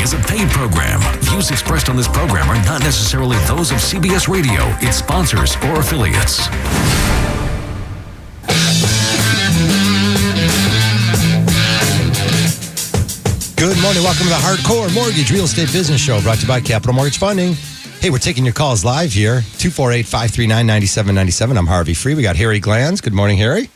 is a paid program. Views expressed on this program are not necessarily those of CBS Radio, its sponsors, or affiliates. Good morning. Welcome to the Hardcore Mortgage Real Estate Business Show, brought to you by Capital Mortgage Funding. Hey, we're taking your calls live here, 248-539-9797. I'm Harvey Free. We got Harry Glanz. Good morning, Harry.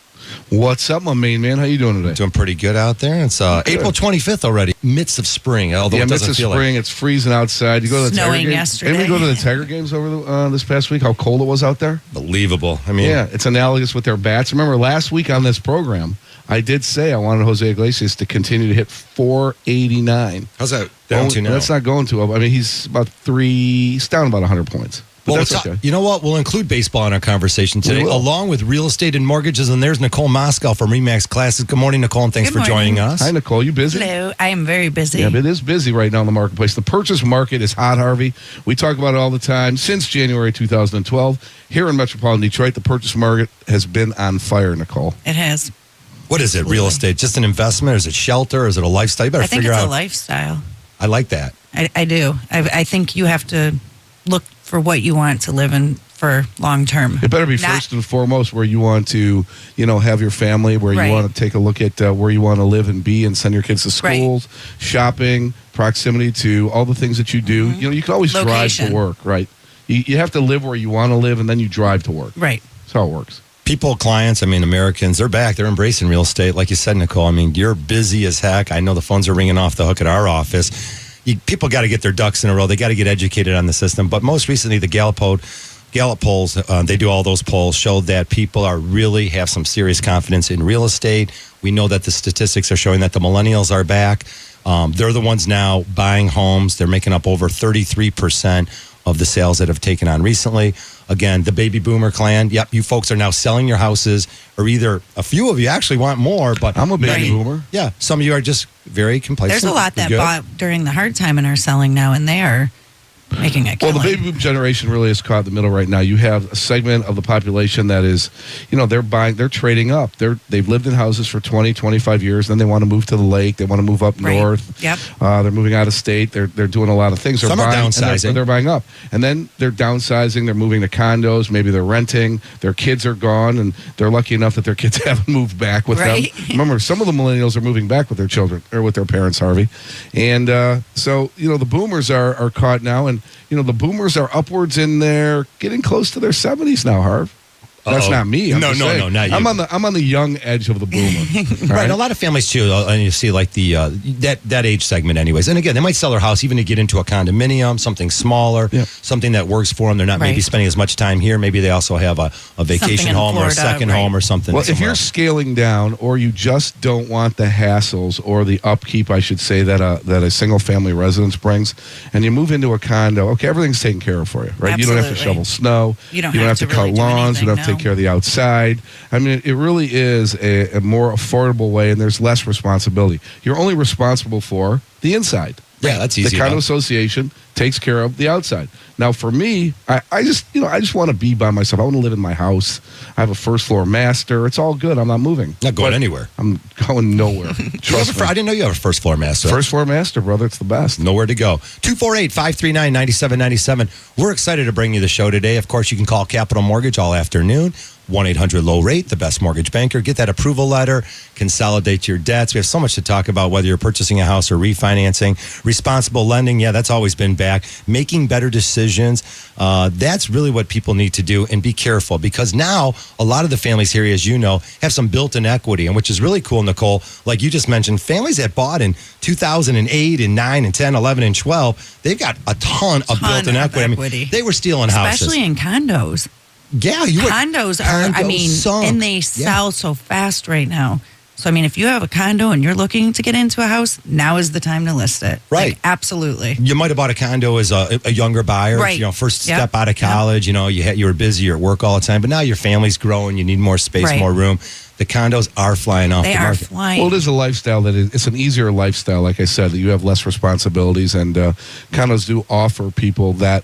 What's up, my main man? How you doing today? Doing pretty good out there. It's April 25th already, midst of spring. Although it doesn't feel spring. It's freezing outside. You go to the snowing Tiger games. yesterday. Didn't we go to the Tiger games over this past week? How cold it was out there? Believable. I mean, yeah, it's analogous with their bats. Remember last week on this program, I did say I wanted Jose Iglesias to continue to hit 489. How's that down to now? That's not going to. I mean, he's down about 100 points. But well, that's okay. You know what? We'll include baseball in our conversation today, We will. along with real estate and mortgages. And there's Nicole Moscow from Remax Classes. Good morning, Nicole, and thanks Good for joining morning. us. Hi, Nicole. You busy? Hello, I am very busy. Yeah, but it is busy right now in the marketplace. The purchase market is hot, Harvey. We talk about it all the time. Since January 2012, here in metropolitan Detroit, the purchase market has been on fire, Nicole. It has. What is it, real estate? Just an investment? Or is it shelter? Or is it a lifestyle? You better I think figure it's out. a lifestyle. I like that. I do. I think you have to look for what you want to live in for long term. It better be first and foremost where you want to, have your family, where Right. you want to take a look at where you want to live and be and send your kids to schools, shopping, proximity to all the things that you do. Mm-hmm. You can always drive Location. to work, right? You have to live where you want to live, and then you drive to work. Right. That's how it works. People, clients, Americans, they're back. They're embracing real estate. Like you said, Nicole, you're busy as heck. I know the phones are ringing off the hook at our office. People got to get their ducks in a row. They got to get educated on the system. But most recently, the Gallup polls, they do all those polls, showed that people really have some serious confidence in real estate. We know that the statistics are showing that the millennials are back. They're the ones now buying homes. They're making up over 33% of the sales that have taken on recently. Again, the baby boomer clan. Yep, you folks are now selling your houses, or either a few of you actually want more, but I'm a baby boomer. Yeah, some of you are just very complacent. There's a lot that You're good. bought during the hard time and are selling now, and they are making a killing. Well, the baby boom generation really is caught in the middle right now. You have a segment of the population that is, they're trading up. They've lived in houses for 20, 25 years. Then they want to move to the lake. They want to move up Right. north. Yep. They're moving out of state. They're doing a lot of things. Some are downsizing. They're buying up. And then they're downsizing. They're moving to condos. Maybe they're renting. Their kids are gone, and they're lucky enough that their kids haven't moved back with Right. them. Remember, some of the millennials are moving back with their children or with their parents, Harvey. And so, the boomers are caught now. And, the boomers are upwards in their getting close to their 70s now, Harv. That's Uh-oh. not me. I'm No, just no, saying. no, not you. I'm on the young edge of the boomer. Right, a lot of families too, and you see like the that age segment, anyways. And again, they might sell their house even to get into a condominium, something smaller, Yeah. something that works for them. They're not maybe Right. spending as much time here. Maybe they also have a vacation Something in home or a Florida, second right. home or something. Well, if somewhere you're else. scaling down, or you just don't want the hassles or the upkeep, I should say, that a single family residence brings, and you move into a condo, okay, everything's taken care of for you, right? You don't have to Absolutely. shovel snow. You don't have have to to cut really do lawns. You don't have to anything, take care of the outside. It really is a more affordable way, and there's less responsibility. You're only responsible for the inside. Yeah, that's easy The condo enough. association takes care of the outside. Now, for me, I just want to be by myself. I want to live in my house. I have a first floor master. It's all good. I'm not moving. Not going But anywhere. I'm going nowhere. You have Trust me. I didn't know you have a first floor master. First floor master, brother. It's the best. Nowhere to go. 248-539-9797. We're excited to bring you the show today. Of course, you can call Capital Mortgage all afternoon. 1-800-LOW-RATE, the best mortgage banker. Get that approval letter. Consolidate your debts. We have so much to talk about, whether you're purchasing a house or refinancing. Responsible lending, yeah, that's always been back. Making better decisions. That's really what people need to do, and be careful, because now a lot of the families here, as you know, have some built-in equity, and which is really cool, Nicole. Like you just mentioned, families that bought in 2008 and 9 and 10, 11 and 12, they've got a ton of built-in of equity. equity. They were stealing houses. Especially in condos. Yeah, you were. Condos are, sunk. and they sell so fast right now. So, if you have a condo and you're looking to get into a house, now is the time to list it. Right. Like, absolutely. You might have bought a condo as a younger buyer, Right. First Yep. step out of college. You were busy, you're at work all the time, but now your family's growing. You need more space, Right. more room. The condos are flying off They the are market. flying. Well, it is a lifestyle it's an easier lifestyle, like I said, that you have less responsibilities, and condos do offer people that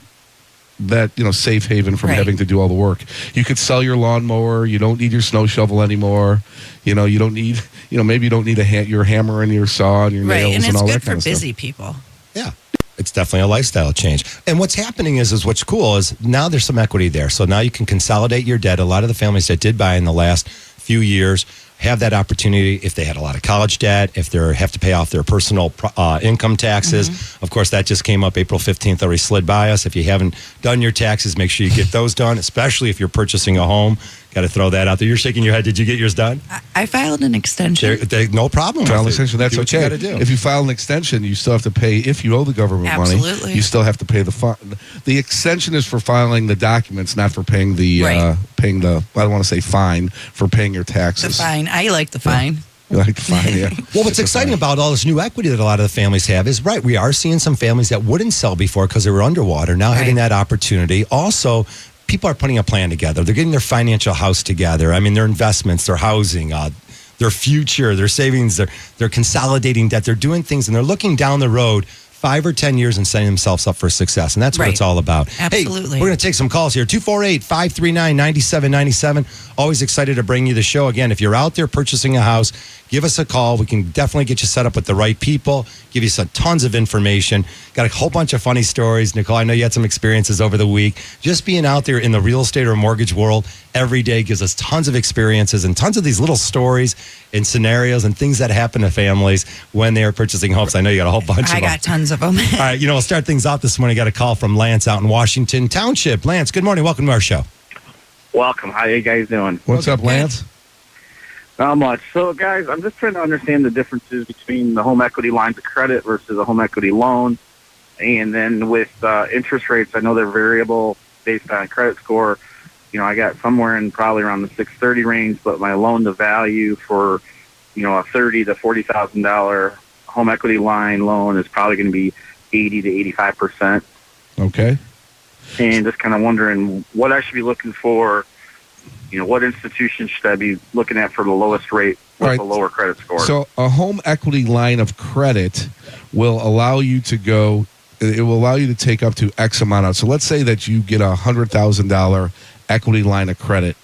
safe haven from Right. having to do all the work. You could sell your lawnmower. You don't need your snow shovel anymore. You don't need maybe you don't need your hammer and your saw and your Right. nails And and it's all good that for kind of busy stuff. people. Yeah. It's definitely a lifestyle change. And what's happening is what's cool is now there's some equity there. So now you can consolidate your debt. A lot of the families that did buy in the last few years have that opportunity if they had a lot of college debt, if they have to pay off their personal income taxes. Of course, that just came up April 15th, already slid by us. If you haven't done your taxes, make sure you get those done, especially if you're purchasing a home. Got to throw that out there. You're shaking your head. Did you get yours done? I filed an extension. No problem. File an with it. extension, that's Do what you okay. gotta do. If you file an extension, you still have to pay, if you owe the government Absolutely. money, you still have to pay the fine. The extension is for filing the documents, not for paying the, Right. I don't want to say fine, for paying your The taxes. fine. I like the fine. You like the fine, yeah. Well, what's exciting about all this new equity that a lot of the families have is, right, we are seeing some families that wouldn't sell before because they were underwater, now having Right. that opportunity. Also, people are putting a plan together. They're getting their financial house together. I mean, their investments, their housing, their future, their savings, they're consolidating debt. They're doing things, and they're looking down the road 5 or 10 years and setting themselves up for success. And that's what Right. it's all about. Absolutely. Hey, we're going to take some calls here. 248-539-9797. Always excited to bring you the show. Again, if you're out there purchasing a house, give us a call. We can definitely get you set up with the right people, give you some tons of information. Got a whole bunch of funny stories. Nicole, I know you had some experiences over the week. Just being out there in the real estate or mortgage world every day gives us tons of experiences and tons of these little stories and scenarios and things that happen to families when they are purchasing homes. I know you got a whole bunch I of them. got tons of them. All right, we'll start things off this morning. Got a call from Lance out in Washington Township. Lance, good morning. Welcome to our show. Welcome. How you guys doing? What's up, Lance? Not much. So, guys, I'm just trying to understand the differences between the home equity lines of credit versus a home equity loan. And then with interest rates, I know they're variable based on credit score. You know, I got somewhere in probably around the 630 range, but my loan to value for, a $30,000 to $40,000 home equity line loan is probably going to be 80 to 85%. Okay. And just kind of wondering what I should be looking for. What institution should I be looking at for the lowest rate with Right. the lower credit score? So a home equity line of credit will allow you to go, it will allow you to take up to X amount out. So let's say that you get a $100,000 equity line of credit.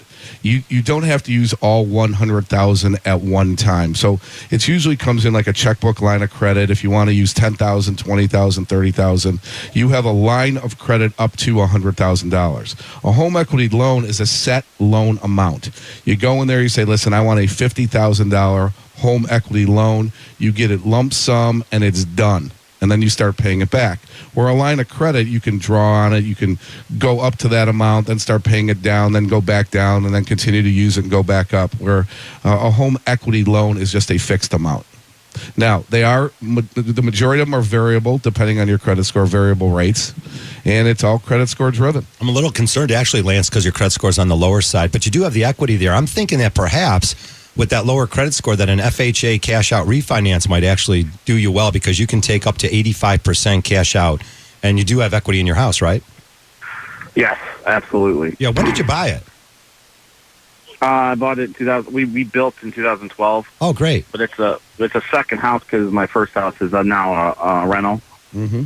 You don't have to use all 100,000 at one time. So it usually comes in like a checkbook line of credit. If you want to use 10,000, 20,000, 30,000, you have a line of credit up to $100,000. A home equity loan is a set loan amount. You go in there, you say, listen, I want a $50,000 home equity loan. You get it lump sum and it's done. And then you start paying it back. Where a line of credit, you can draw on it, you can go up to that amount, then start paying it down, then go back down, and then continue to use it and go back up. Where a home equity loan is just a fixed amount. Now, the majority of them are variable, depending on your credit score, variable rates, and it's all credit score driven. I'm a little concerned, actually, Lance, because your credit score is on the lower side, but you do have the equity there. I'm thinking that perhaps with that lower credit score, that an FHA cash out refinance might actually do you well because you can take up to 85% cash out, and you do have equity in your house, right? Yes, absolutely. Yeah. When did you buy it? I bought it in 2000. We built in 2012, Oh, great. but it's a second house because my first house is now a rental. Mm-hmm.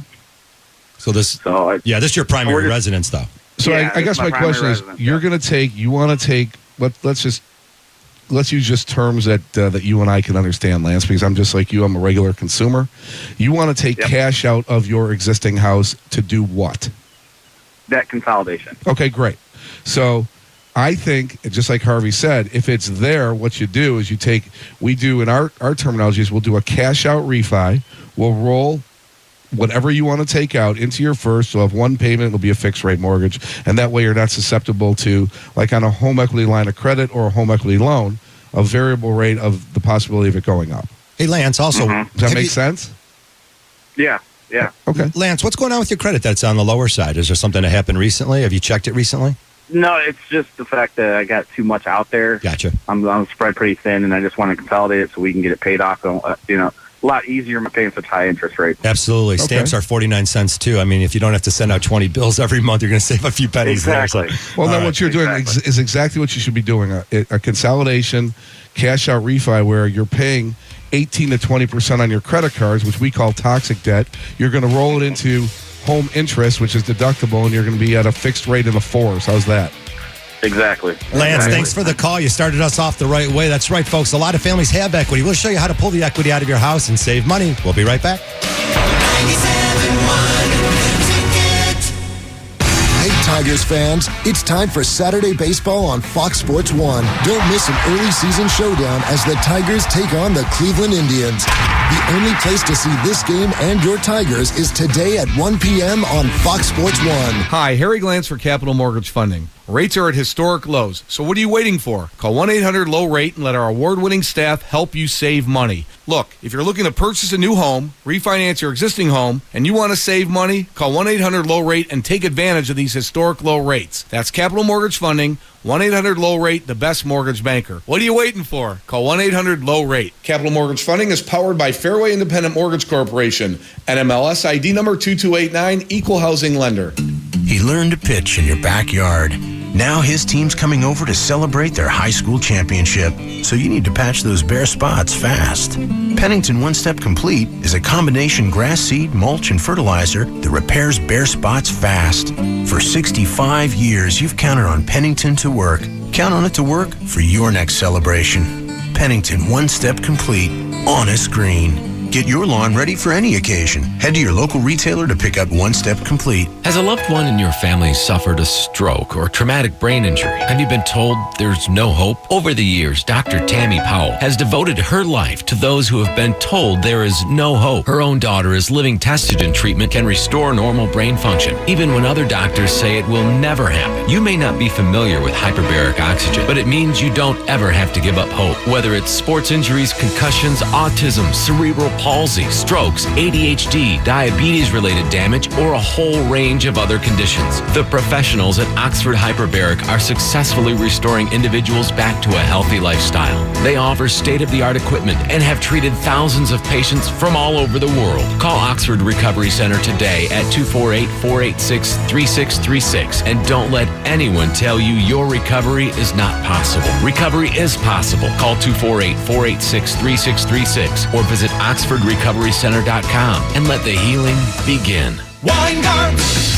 So this, So this is your primary We're just- residence, though. So Yeah, I this guess is my my question primary is, residence, you're yeah. going to take, you want to take, let's use just terms that you and I can understand, Lance, because I'm just like you, I'm a regular consumer. You want to take Yep. cash out of your existing house to do what? debt consolidation. Okay, great. So I think, just like Harvey said, if it's there, what you do is we do in our terminology is we'll do a cash out refi. We'll roll whatever you want to take out into your first. You'll have one payment. It'll be a fixed rate mortgage. And that way you're not susceptible to, like on a home equity line of credit or a home equity loan, a variable rate of the possibility of it going up. Hey, Lance, also, Mhm. Does that have make you- sense? Yeah. Okay. Lance, what's going on with your credit that's on the lower side? Is there something that happened recently? Have you checked it recently? No, it's just the fact that I got too much out there. Gotcha. I'm spread pretty thin, and I just want to consolidate it so we can get it paid off. A lot easier than paying such high interest rates. Absolutely. Stamps are 49 cents, too. I mean, if you don't have to send out 20 bills every month, you're going to save a few pennies Exactly. there. So. Well, All then right. what you're doing Exactly. is exactly what you should be doing. A consolidation cash out refi where you're paying 18 to 20% on your credit cards, which we call toxic debt. You're going to roll it into home interest, which is deductible, and you're going to be at a fixed rate in the 4s. How's that? Exactly. Lance, Exactly. thanks for the call. You started us off the right way. That's right, folks. A lot of families have equity. We'll show you how to pull the equity out of your house and save money. We'll be right back. 97 Tigers fans, it's time for Saturday baseball on Fox Sports 1. Don't miss an early season showdown as the Tigers take on the Cleveland Indians. The only place to see this game and your Tigers is today at 1 p.m. on Fox Sports 1. Hi, Harry Glantz for Capital Mortgage Funding. Rates are at historic lows, so what are you waiting for? Call 1-800-LOW-RATE and let our award-winning staff help you save money. Look, if you're looking to purchase a new home, refinance your existing home, and you want to save money, call 1-800-LOW-RATE and take advantage of these historic low rates. That's Capital Mortgage Funding, 1-800-LOW-RATE, the best mortgage banker. What are you waiting for? Call 1-800-LOW-RATE. Capital Mortgage Funding is powered by Fairway Independent Mortgage Corporation, NMLS ID number 2289, Equal Housing Lender. He learned to pitch in your backyard. Now his team's coming over to celebrate their high school championship, so you need to patch those bare spots fast. Pennington One Step Complete is a combination grass seed, mulch, and fertilizer that repairs bare spots fast. For 65 years, you've counted on Pennington to work. Count on it to work for your next celebration. Pennington One Step Complete, honest green. Get your lawn ready for any occasion. Head to your local retailer to pick up One Step Complete. Has a loved one in your family suffered a stroke or traumatic brain injury? Have you been told there's no hope? Over the years, Dr. Tammy Powell has devoted her life to those who have been told there is no hope. Her own daughter is living Testogen treatment can restore normal brain function, even when other doctors say it will never happen. You may not be familiar with hyperbaric oxygen, but it means you don't ever have to give up hope. Whether it's sports injuries, concussions, autism, cerebral palsy, strokes, ADHD, diabetes-related damage, or a whole range of other conditions. The professionals at Oxford Hyperbaric are successfully restoring individuals back to a healthy lifestyle. They offer state-of-the-art equipment and have treated thousands of patients from all over the world. Call Oxford Recovery Center today at 248-486-3636 and don't let anyone tell you your recovery is not possible. Recovery is possible. Call 248-486-3636 or visit OxfordRecoveryCenter.com and let the healing begin. Weingarts,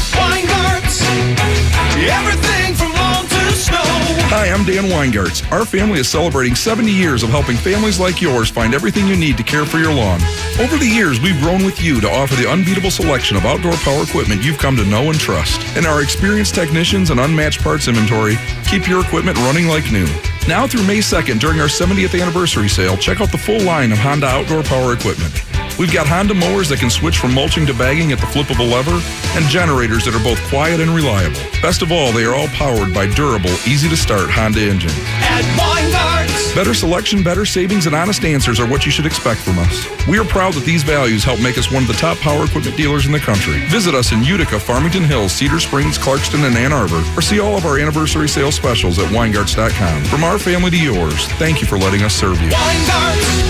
everything from lawn to snow. Hi, I'm Dan Weingarts. Our family is celebrating 70 years of helping families like yours find everything you need to care for your lawn. Over the years, we've grown with you to offer the unbeatable selection of outdoor power equipment you've come to know and trust. And our experienced technicians and unmatched parts inventory keep your equipment running like new. Now through May 2nd, during our 70th anniversary sale, check out the full line of Honda outdoor power equipment. We've got Honda mowers that can switch from mulching to bagging at the flip of a lever, and generators that are both quiet and reliable. Best of all, they are all powered by durable, easy-to-start Honda engines. At Weingarts. Better selection, better savings, and honest answers are what you should expect from us. We are proud that these values help make us one of the top power equipment dealers in the country. Visit us in Utica, Farmington Hills, Cedar Springs, Clarkston, and Ann Arbor, or see all of our anniversary sales specials at Weingarts.com. From our family to yours, thank you for letting us serve you. Weingarts,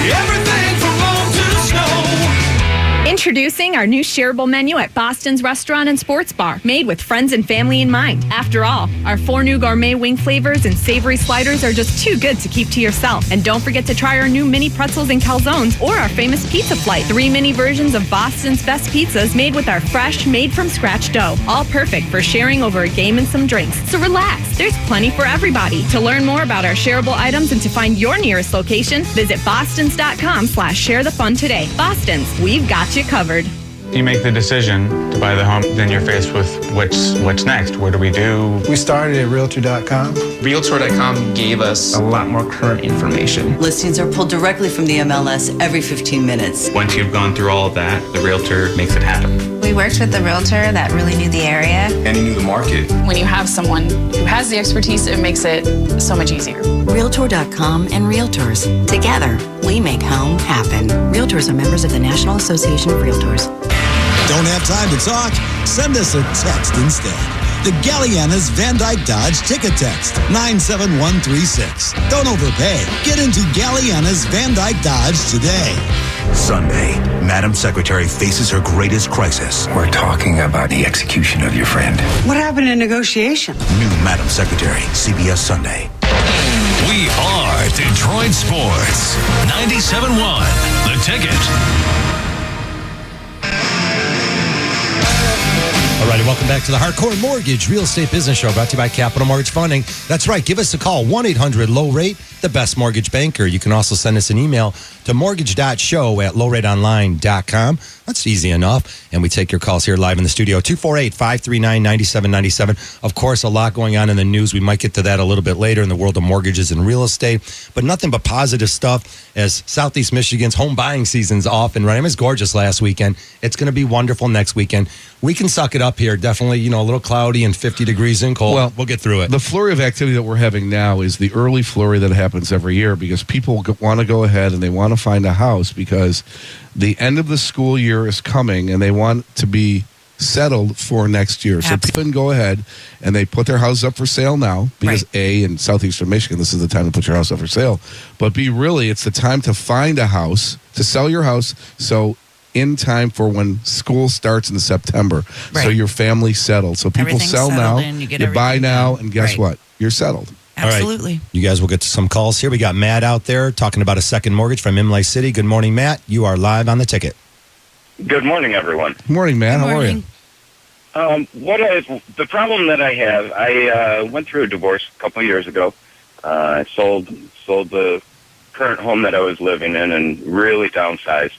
everything from lawn to snow. Introducing our new shareable menu at Boston's Restaurant and Sports Bar, made with friends and family in mind. After all, our 4 new gourmet wing flavors and savory sliders are just too good to keep to yourself. And don't forget to try our new mini pretzels and calzones or our famous pizza flight. 3 mini versions of Boston's best pizzas made with our fresh, made-from-scratch dough. All perfect for sharing over a game and some drinks. So relax, there's plenty for everybody. To learn more about our shareable items and to find your nearest location, visit bostons.com/sharethefun today. Boston's, we've got you covered. You make the decision to buy the home, then you're faced with what's next. What do we do? We started at Realtor.com. Realtor.com gave us a lot more current information. Listings are pulled directly from the MLS every 15 minutes. Once you've gone through all of that, the realtor makes it happen. We worked with the realtor that really knew the area. And he knew the market. When you have someone who has the expertise, it makes it so much easier. Realtor.com and Realtors. Together, we make home happen. Realtors are members of the National Association of Realtors. Don't have time to talk? Send us a text instead. The Galliana's Van Dyke Dodge Ticket Text, 97136. Don't overpay. Get into Galliana's Van Dyke Dodge today. Sunday, Madam Secretary faces her greatest crisis. We're talking about the execution of your friend. What happened in negotiation? New Madam Secretary, CBS Sunday. We are Detroit Sports. 97.1, The Ticket. All righty, welcome back to the Hardcore Mortgage Real Estate Business Show, brought to you by Capital Mortgage Funding. That's right, give us a call, 1-800-LOW-RATE. the best mortgage banker. You can also send us an email to mortgage.show@lowrateonline.com. That's easy enough. And we take your calls here live in the studio, 248-539-9797. Of course, a lot going on in the news. We might get to that a little bit later in the world of mortgages and real estate, but nothing but positive stuff as Southeast Michigan's home buying season's off and running. It was gorgeous last weekend. It's going to be wonderful next weekend. We can suck it up here. Definitely, a little cloudy and 50 degrees and cold. Well, we'll get through it. The flurry of activity that we're having now is the early flurry that happens every year because people want to go ahead and they want to find a house because the end of the school year is coming and they want to be settled for next year. So people can go ahead and they put their house up for sale now because A, in southeastern Michigan, this is the time to put your house up for sale. But B, really, it's the time to find a house, to sell your house. So in time for when school starts in September. Right. So your family's settled. So people Everything's sell now, settled in, you get buy everything now, done. and guess Right. what? You're settled. Absolutely. All right. You guys will get to some calls here. We got Matt out there talking about a second mortgage from Imlay City. Good morning, Matt. You are live on the ticket. Good morning, everyone. Good morning, Matt. How are you? The problem that I have, I went through a divorce a couple of years ago. I sold the current home that I was living in and really downsized.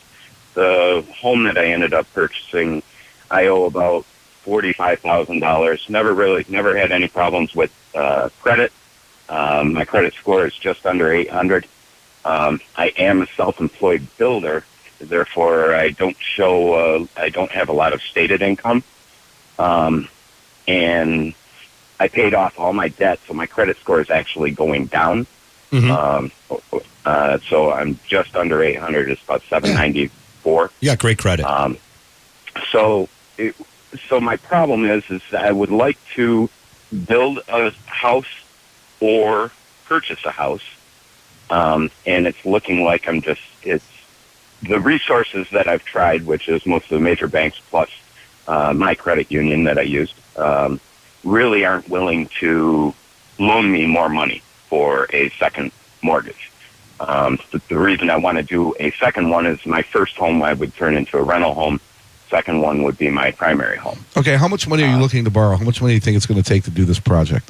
The home that I ended up purchasing, I owe about $45,000. Never had any problems with credit. My credit score is just under 800. I am a self-employed builder, therefore I don't have a lot of stated income. And I paid off all my debt, so my credit score is actually going down. So I'm just under 800. It's about 794. You got great credit. So my problem is that I would like to build a house or purchase a house, and it's looking like it's the resources that I've tried, which is most of the major banks plus my credit union that I used, really aren't willing to loan me more money for a second mortgage. The reason I want to do a second one is my first home I would turn into a rental home. Second one would be my primary home. Okay, how much money are you looking to borrow? How much money do you think it's going to take to do this project?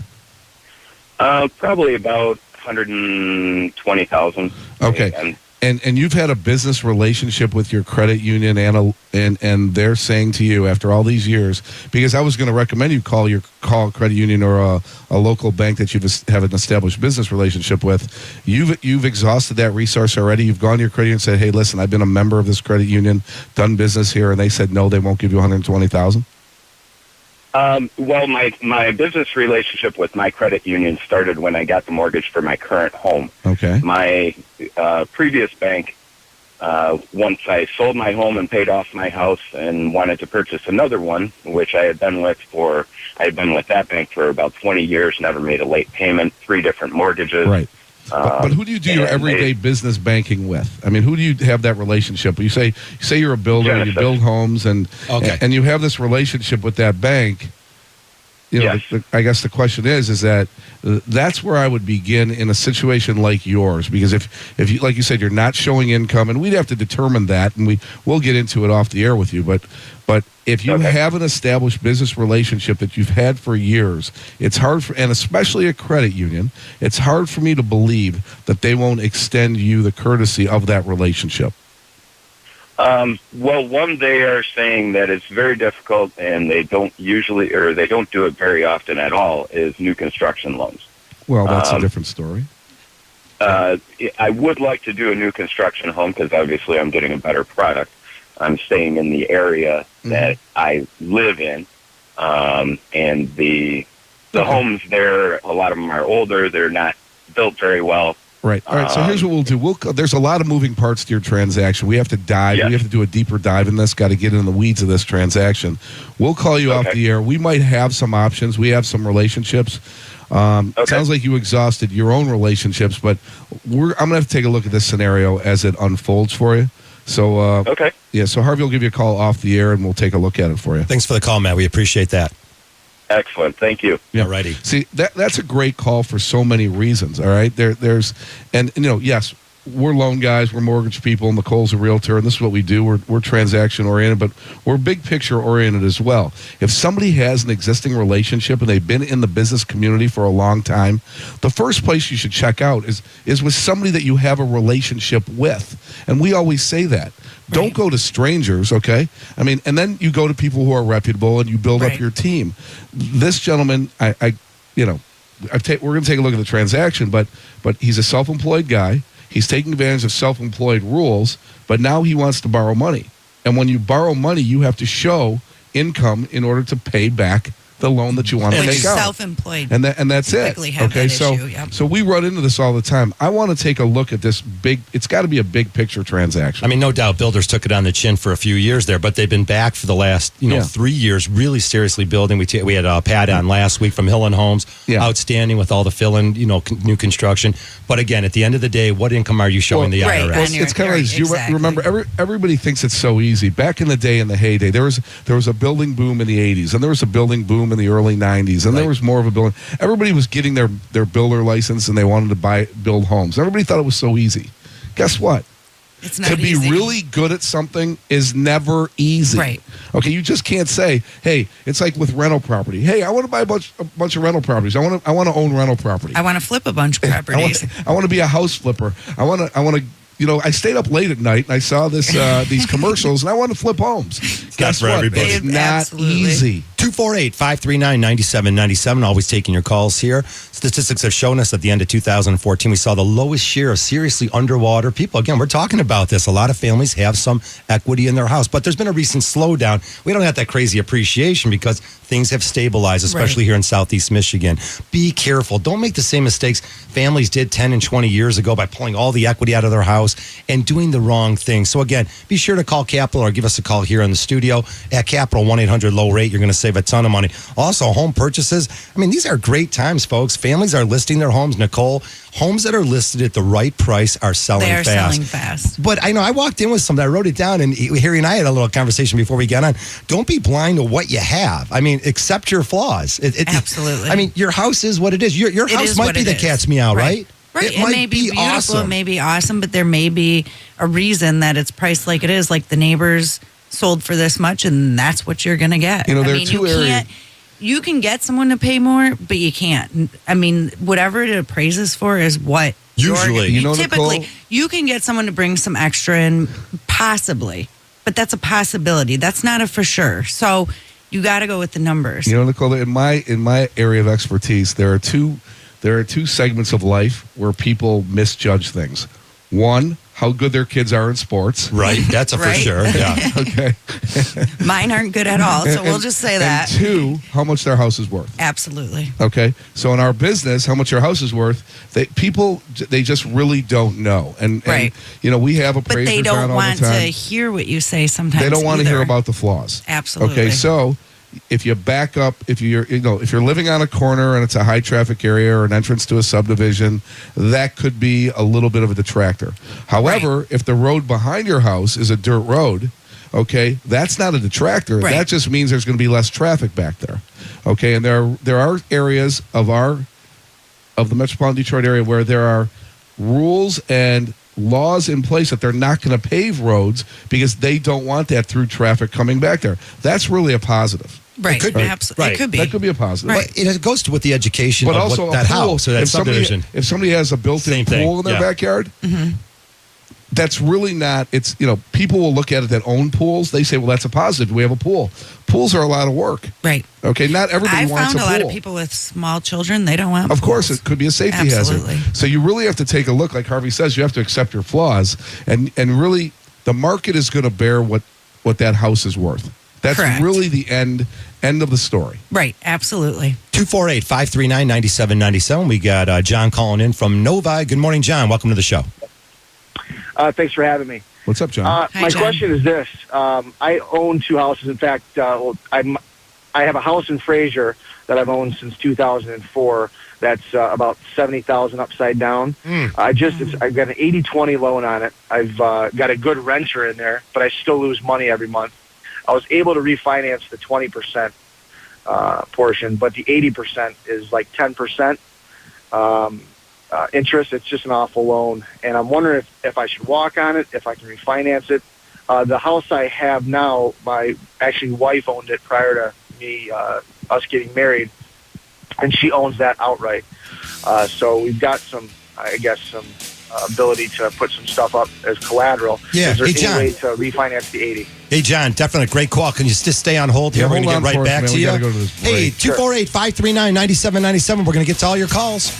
Probably about $120,000. Okay. And you've had a business relationship with your credit union and they're saying to you after all these years, because I was going to recommend you call a credit union or a local bank that you have an established business relationship with. You've exhausted that resource already. You've gone to your credit union and said, hey, listen, I've been a member of this credit union, done business here, and they said no, they won't give you $120,000. Well, my business relationship with my credit union started when I got the mortgage for my current home. Okay. My previous bank, once I sold my home and paid off my house and wanted to purchase another one, which I had been with that bank for about 20 years, never made a late payment, 3 different mortgages. Right. But who do you do your everyday business banking with? I mean, who do you have that relationship? You say you're a builder, and you build homes, and you have this relationship with that bank. Yes. I guess the question is that that's where I would begin in a situation like yours, because if you, like you said, you're not showing income, and we'd have to determine that, and we'll get into it off the air with you, but if you have an established business relationship that you've had for years, it's hard and especially a credit union, it's hard for me to believe that they won't extend you the courtesy of that relationship. Well, they are saying that it's very difficult, and they don't do it very often at all, is new construction loans. Well, that's a different story. I would like to do a new construction home because obviously I'm getting a better product. I'm staying in the area that I live in, and the homes there, a lot of them are older. They're not built very well. Right. All right. So here's what we'll do. There's a lot of moving parts to your transaction. We have to dive. We have to do a deeper dive in this. Got to get in the weeds of this transaction. We'll call you off the air. We might have some options. We have some relationships. Sounds like you exhausted your own relationships, but I'm going to have to take a look at this scenario as it unfolds for you. So so Harvey will give you a call off the air, and we'll take a look at it for you. Thanks for the call, Matt. We appreciate that. Excellent. Thank you. Yeah. Alrighty. See, that's a great call for so many reasons. All right. Yes, we're loan guys, we're mortgage people. Nicole's a realtor, and this is what we do. We're transaction oriented, but we're big picture oriented as well. If somebody has an existing relationship and they've been in the business community for a long time, the first place you should check out is with somebody that you have a relationship with. And we always say that. Don't go to strangers, okay? I mean, and then you go to people who are reputable and you build up your team. This gentleman, we're going to take a look at the transaction, but he's a self-employed guy. He's taking advantage of self-employed rules, but now he wants to borrow money. And when you borrow money, you have to show income in order to pay back the loan that you want to take out. Self-employed. And that's it. Have that issue, so we run into this all the time. I want to take a look at this it's got to be a big picture transaction. I mean, no doubt builders took it on the chin for a few years there, but they've been back for the last 3 years, really seriously building. We had Pat on last week from Hill and Homes, outstanding with all the fill-in, new construction. But again, at the end of the day, what income are you showing the IRS? Well, it's kind of like, you remember, everybody thinks it's so easy. Back in the day, in the heyday, there was a building boom in the 80s, and there was a building boom in the early 90s, and there was more of a building. Everybody was getting their builder license, and they wanted to build homes. Everybody thought it was so easy. Guess what? It's not to be easy. really good at something is never easy. Right. Okay, you just can't say, "Hey," it's like with rental property. "Hey, I want to buy a bunch of rental properties. I want to own rental property. I want to flip a bunch of properties. I want to be a house flipper. I want to. I stayed up late at night and I saw these commercials and I want to flip homes. Guess what? Everybody. It's not easy. 248-539-9797. Always taking your calls here. Statistics have shown us at the end of 2014, we saw the lowest share of seriously underwater people. Again, we're talking about this. A lot of families have some equity in their house, but there's been a recent slowdown. We don't have that crazy appreciation because things have stabilized, especially here in Southeast Michigan. Be careful. Don't make the same mistakes families did 10 and 20 years ago by pulling all the equity out of their house and doing the wrong thing. So again, be sure to call Capital or give us a call here in the studio at Capital 1-800-LOW-RATE. You're going to save a ton of money. Also, home purchases. I mean, these are great times, folks. Families are listing their homes. Nicole, homes that are listed at the right price are selling fast. They are selling fast. But I know I walked in with something. I wrote it down, and Harry and I had a little conversation before we got on. Don't be blind to what you have. I mean, accept your flaws. Absolutely. I mean, your house is what it is. Your house might be the cat's meow, right? Right. It may be beautiful. Awesome. It may be awesome, but there may be a reason that it's priced like it is. Like the neighbors sold for this much, and that's what you're going to get. There are two areas. You can get someone to pay more, but you can't. I mean, whatever it appraises for is what. Usually. Typically, Nicole? you can get someone to bring some extra in, possibly, but that's a possibility. That's not a for sure. So you got to go with the numbers. Nicole, in my area of expertise, there are two segments of life where people misjudge things. One, how good their kids are in sports. Right, that's a for sure. Yeah. Okay. Mine aren't good at all, so we'll just say that. And two, how much their house is worth. Absolutely. Okay, so in our business, how much your house is worth, people just really don't know. And we have appraisers but they don't all want the time. to hear what you say sometimes. They don't want to either. hear about the flaws. Absolutely. Okay, so if you back up, if you're living on a corner and it's a high traffic area or an entrance to a subdivision, that could be a little bit of a detractor. However, if the road behind your house is a dirt road, okay, that's not a detractor. Right. That just means there's going to be less traffic back there. Okay, and there are areas of the metropolitan Detroit area where there are rules and laws in place that they're not going to pave roads because they don't want that through traffic coming back there. That's really a positive. Right. It could be. Absolutely. It could be. That could be a positive. But it goes to with the education But of also that a pool, house or that subdivision. If somebody has a built-in pool in their backyard, that's really not. It's people will look at it that own pools. They say, well, that's a positive. We have a pool. Pools are a lot of work. Right. Okay. Not everybody wants a pool. I found a lot of people with small children. They don't want. Of course, pools. it could be a safety Absolutely. hazard. So you really have to take a look. Like Harvey says, you have to accept your flaws, and really, the market is going to bear what that house is worth. That's Correct. really the end of the story. Right. Absolutely. 248-539-9797. We got John calling in from Novi. Good morning, John. Welcome to the show. Thanks for having me. What's up, John? My question is this. I own two houses. In fact, I have a house in Fraser that I've owned since 2004. That's about $70,000 upside down. I've got an 80-20 loan on it. I've got a good renter in there, but I still lose money every month. I was able to refinance the 20% portion, but the 80% is like 10%. interest. It's just an awful loan, and I'm wondering if I should walk on it, if I can refinance it. The house I have now, my actually wife owned it prior to me, us getting married, and she owns that outright. So we've got some ability to put some stuff up as collateral. Yeah. Is there Hey, any John. way to refinance the 80? Hey, John, definitely a great call. Can you just stay on hold here? Yeah, We're going hold to get on right for us, back man. to We you. gotta go to this Hey, break. 248-539-9797. We're going to get to all your calls.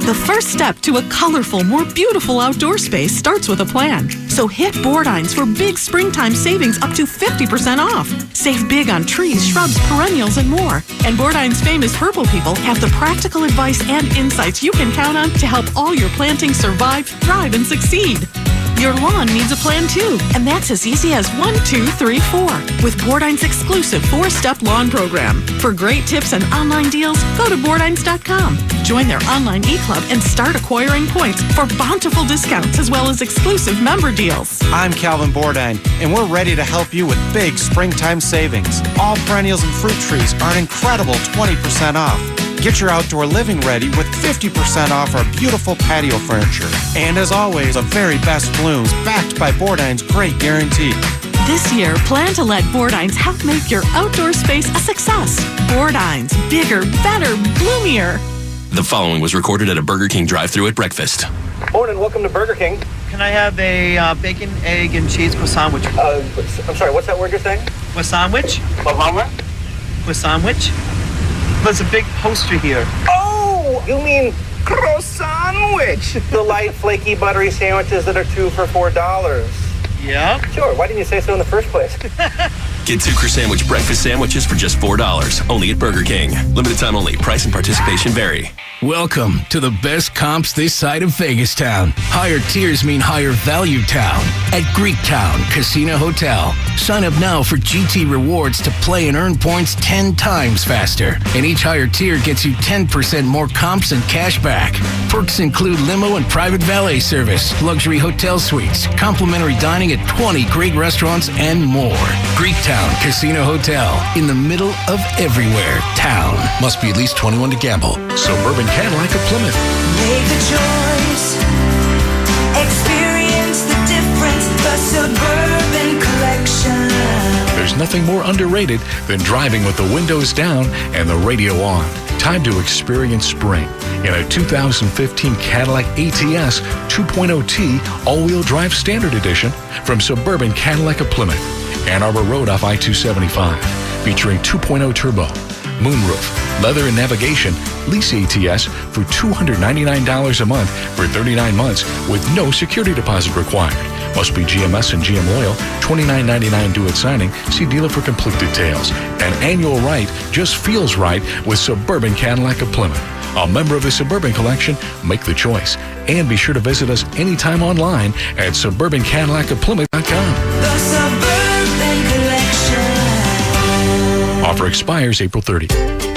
The first step to a colorful, more beautiful outdoor space starts with a plan. So hit Bordines for big springtime savings up to 50% off. Save big on trees, shrubs, perennials, and more. And Bordines' famous herbal people have the practical advice and insights you can count on to help all your plantings survive, thrive, and succeed. Your lawn needs a plan too, and that's as easy as 1, 2, 3, 4 with Bordines' exclusive 4-step lawn program. For great tips and online deals, go to Bordines.com. Join their online e-club and start acquiring points for bountiful discounts as well as exclusive member deals. I'm Calvin Bordine, and we're ready to help you with big springtime savings. All perennials and fruit trees are an incredible 20% off. Get your outdoor living ready with 50% off our beautiful patio furniture. And as always, the very best blooms backed by Bordine's great guarantee. This year, plan to let Bordines help make your outdoor space a success. Bordines, bigger, better, bloomier. The following was recorded at a Burger King drive-thru at breakfast. Morning, welcome to Burger King. Can I have a bacon, egg, and cheese croissant sandwich? I'm sorry, what's that word you're saying? Croissant sandwich? Croissant sandwich? There's a big poster here. Oh, you mean croissant sandwich? The light, flaky, buttery sandwiches that are 2 for $4. Yeah? Sure, why didn't you say so in the first place? Get 2 croissant sandwich breakfast sandwiches for just $4. Only at Burger King. Limited time only. Price and participation vary. Welcome to the best comps this side of Vegas Town. Higher tiers mean higher value town at Greek Town Casino Hotel. Sign up now for GT Rewards to play and earn points 10 times faster. And each higher tier gets you 10% more comps and cash back. Perks include limo and private valet service, luxury hotel suites, complimentary dining at 20 great restaurants, and more. Greek Town Casino Hotel, in the middle of everywhere. Town. Must be at least 21 to gamble. Suburban Cadillac of Plymouth. Make the choice. Experience the difference. The Suburban Collection. There's nothing more underrated than driving with the windows down and the radio on. Time to experience spring in a 2015 Cadillac ATS 2.0T all-wheel drive standard edition from Suburban Cadillac of Plymouth. Ann Arbor Road off I-275, featuring 2.0 turbo, moonroof, leather and navigation, lease ATS for $299 a month for 39 months with no security deposit required. Must be GMS and GM loyal, $29.99 due at signing. See dealer for complete details. An annual right just feels right with Suburban Cadillac of Plymouth. A member of the Suburban Collection, make the choice. And be sure to visit us anytime online at suburbancadillacofplymouth.com. The Suburban Collection. Offer expires April 30.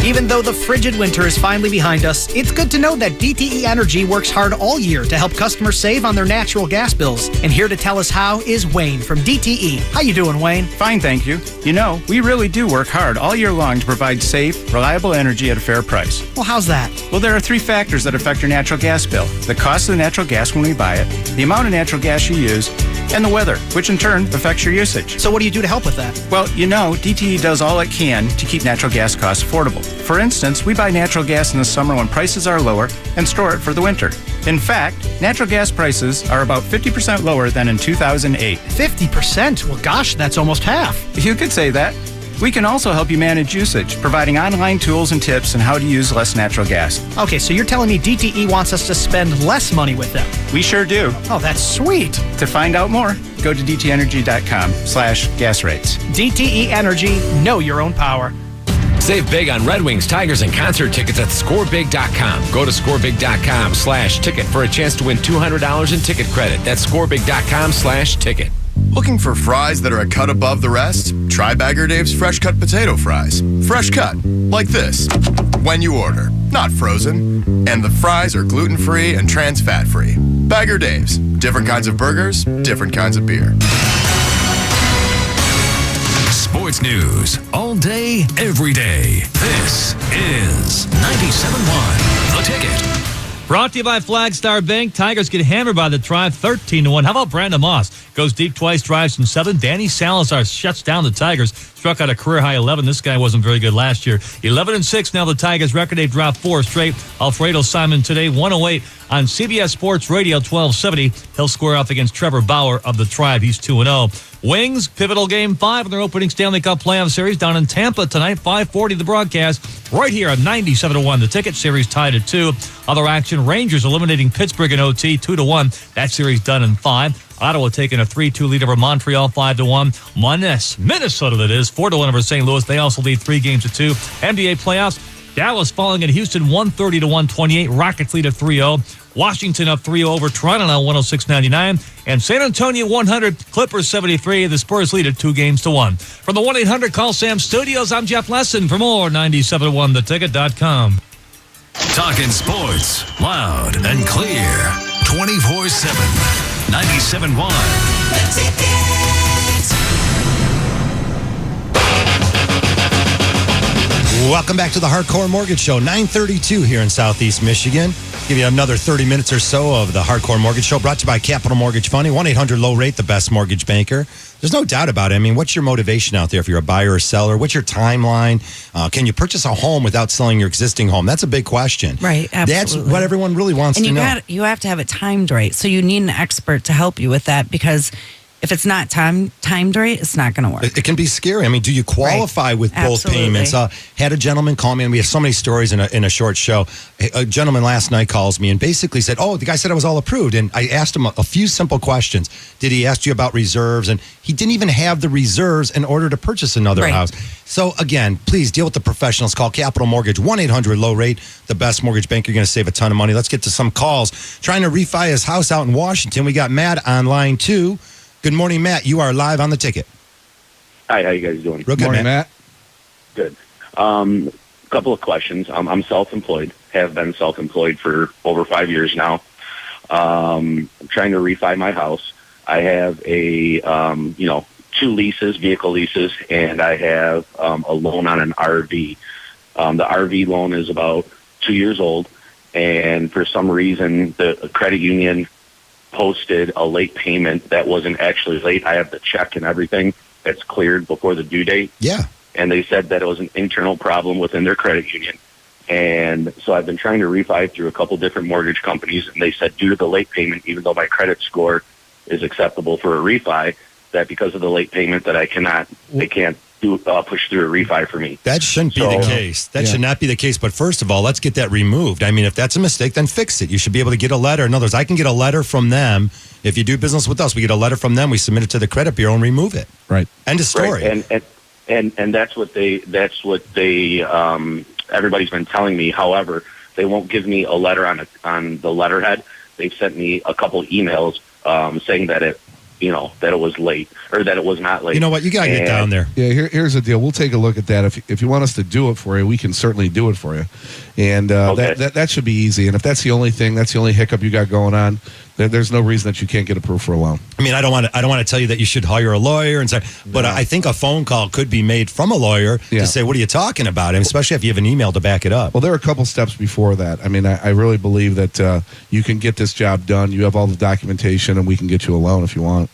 Even though the frigid winter is finally behind us, it's good to know that DTE Energy works hard all year to help customers save on their natural gas bills. And here to tell us how is Wayne from DTE. How you doing, Wayne? Fine, thank you. You know, we really do work hard all year long to provide safe, reliable energy at a fair price. Well, how's that? Well, there are 3 factors that affect your natural gas bill. The cost of the natural gas when we buy it, the amount of natural gas you use, and the weather, which in turn affects your usage. So what do you do to help with that? Well, you know, DTE does all it can to keep natural gas costs affordable. For instance, we buy natural gas in the summer when prices are lower and store it for the winter. In fact, natural gas prices are about 50% lower than in 2008. 50%? Well, gosh, that's almost half. You could say that. We can also help you manage usage, providing online tools and tips on how to use less natural gas. Okay, so you're telling me DTE wants us to spend less money with them? We sure do. Oh, that's sweet. To find out more, go to dtenergy.com/gas rates. DTE Energy, know your own power. Save big on Red Wings, Tigers, and concert tickets at scorebig.com. Go to scorebig.com/ticket for a chance to win $200 in ticket credit. That's scorebig.com/ticket. Looking for fries that are a cut above the rest? Try Bagger Dave's fresh cut potato fries. Fresh cut, like this, when you order, not frozen. And the fries are gluten-free and trans fat-free. Bagger Dave's, different kinds of burgers, different kinds of beer. sports news all day, every day. This is 97.1 The Ticket. Brought to you by Flagstar Bank. Tigers get hammered by the Tribe 13-1. How about Brandon Moss? Goes deep twice, drives from 7. Danny Salazar shuts down the Tigers. Struck out a career-high 11. This guy wasn't very good last year. 11-6 now the Tigers record. They've dropped 4 straight. Alfredo Simon today, 108 on CBS Sports Radio 1270. He'll square off against Trevor Bauer of the Tribe. He's 2-0. Wings, pivotal Game 5 in their opening Stanley Cup playoff series down in Tampa tonight, 5:40 the broadcast, right here on 97-1. The Ticket series tied at 2. Other action, Rangers eliminating Pittsburgh in OT, 2-1. That series done in 5. Ottawa taking a 3-2 lead over Montreal, 5-1. Minnesota, that is, 4-1 over St. Louis. They also lead 3 games to 2. NBA playoffs, Dallas falling at Houston, 130-128. Rockets lead at 3-0. Washington up 3-0 over Toronto now, 106-99. And San Antonio 100, Clippers 73. The Spurs lead at 2-1. From the 1-800-CALL SAM studios, I'm Jeff Lesson. For more, 97.1theticket.com. Talking sports, loud and clear, 24/7. 97.1 The Ticket. Welcome back to the Hardcore Mortgage Show, 9:32 here in Southeast Michigan. Give you another 30 minutes or so of the Hardcore Mortgage Show, brought to you by Capital Mortgage Funding, 1-800-LOW-RATE, the best mortgage banker. There's no doubt about it. I mean, what's your motivation out there if you're a buyer or seller? What's your timeline? Can you purchase a home without selling your existing home? That's a big question. Right, absolutely. That's what everyone really wants to know. And you have to have it timed right. So you need an expert to help you with that, because if it's not timed right, it's not going to work. It can be scary. I mean, do you qualify with both payments? Had a gentleman call me, and we have so many stories in a short show. A gentleman last night calls me and basically said, oh, the guy said I was all approved. And I asked him a few simple questions. Did he ask you about reserves? And he didn't even have the reserves in order to purchase another house. So, again, please deal with the professionals. Call Capital Mortgage, 1-800-LOW-RATE, the best mortgage bank. You're going to save a ton of money. Let's get to some calls. Trying to refi his house out in Washington. We got Matt on line 2. Good morning, Matt. You are live on The Ticket. Hi, how you guys doing? Real good, morning, Matt. Good. Couple of questions. I'm self-employed. Have been self-employed for over 5 years now. I'm trying to refi my house. I have a 2 leases, vehicle leases, and I have a loan on an RV. The RV loan is about 2 years old, and for some reason, the credit union posted a late payment that wasn't actually late. I have the check and everything that's cleared before the due date. Yeah. And they said that it was an internal problem within their credit union. And so I've been trying to refi through a couple different mortgage companies, and they said due to the late payment, even though my credit score is acceptable for a refi, that because of the late payment that they can't push through a refi for me. That shouldn't be the case. That should not be the case. But first of all, let's get that removed. I mean, if that's a mistake, then fix it. You should be able to get a letter. In other words, I can get a letter from them. If you do business with us, we get a letter from them. We submit it to the credit bureau and remove it. Right. End of story. Right. And that's what they everybody's been telling me. However, they won't give me a letter on the letterhead. They've sent me a couple emails saying that it was late, or that it was not late. You know what? You got to get down there. Yeah, here's the deal. We'll take a look at that. If you want us to do it for you, we can certainly do it for you. And that should be easy. And if that's the only thing, that's the only hiccup you got going on, there's no reason that you can't get approved for a loan. I mean, I don't want to tell you that you should hire a lawyer and say, but I think a phone call could be made from a lawyer to say, what are you talking about? And especially if you have an email to back it up. Well, there are a couple steps before that. I mean, I really believe that you can get this job done. You have all the documentation, and we can get you a loan if you want.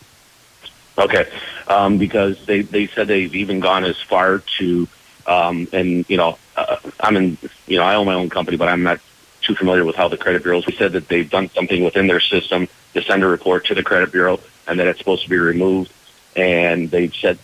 Okay, because they said they've even gone as far to, I own my own company, but I'm not too familiar with how the credit bureaus. We said that they've done something within their system to send a report to the credit bureau, and that it's supposed to be removed. And they've sent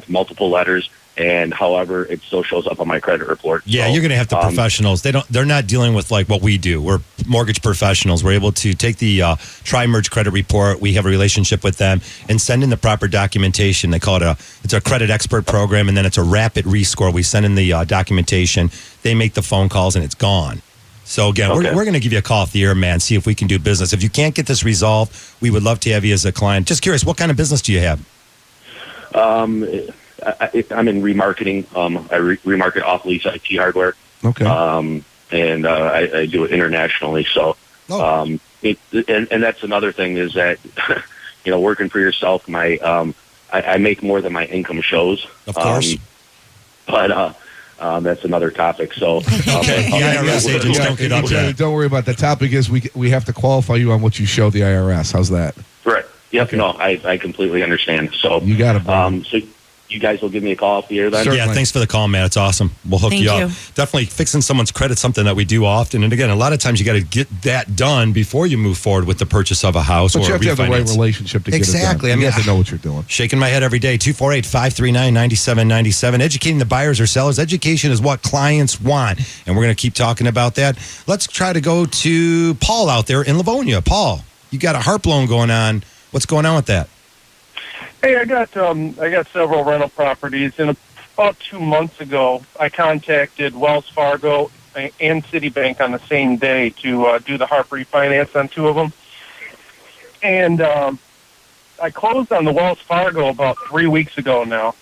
multiple letters, and however, it still shows up on my credit report. Yeah, so, you're going to have the professionals. They're not dealing with like what we do. We're mortgage professionals. We're able to take the Tri-Merge credit report. We have a relationship with them and send in the proper documentation. They call it it's a credit expert program, and then it's a rapid rescore. We send in the documentation. They make the phone calls, and it's gone. So again, we're going to give you a call off the air, man. See if we can do business. If you can't get this resolved, we would love to have you as a client. Just curious, what kind of business do you have? I'm in remarketing. I remarket off-lease IT hardware. Okay. And I do it internationally. So, and that's another thing is that, working for yourself, my I make more than my income shows. Of course. But that's another topic. So, okay, the IRS agents don't get up there. Don't worry about that. The topic is we have to qualify you on what you show the IRS. How's that? Right. Yep. Okay. No, I completely understand. So you got it. So you guys will give me a call off the air then? Yeah, thanks for the call, Matt. It's awesome. We'll hook you up. Definitely fixing someone's credit, something that we do often. And again, a lot of times you got to get that done before you move forward with the purchase of a house but or you have a refinance. To have the right relationship to get it done. Exactly. I mean, you have to know what you're doing. Shaking my head every day. 248-539-9797. Educating the buyers or sellers. Education is what clients want. And we're going to keep talking about that. Let's try to go to Paul out there in Livonia. Paul, you got a HARP loan going on. What's going on with that? Hey, I got several rental properties, and about 2 months ago, I contacted Wells Fargo and Citibank on the same day to do the HARP refinance on 2 of them. And I closed on the Wells Fargo about 3 weeks ago now.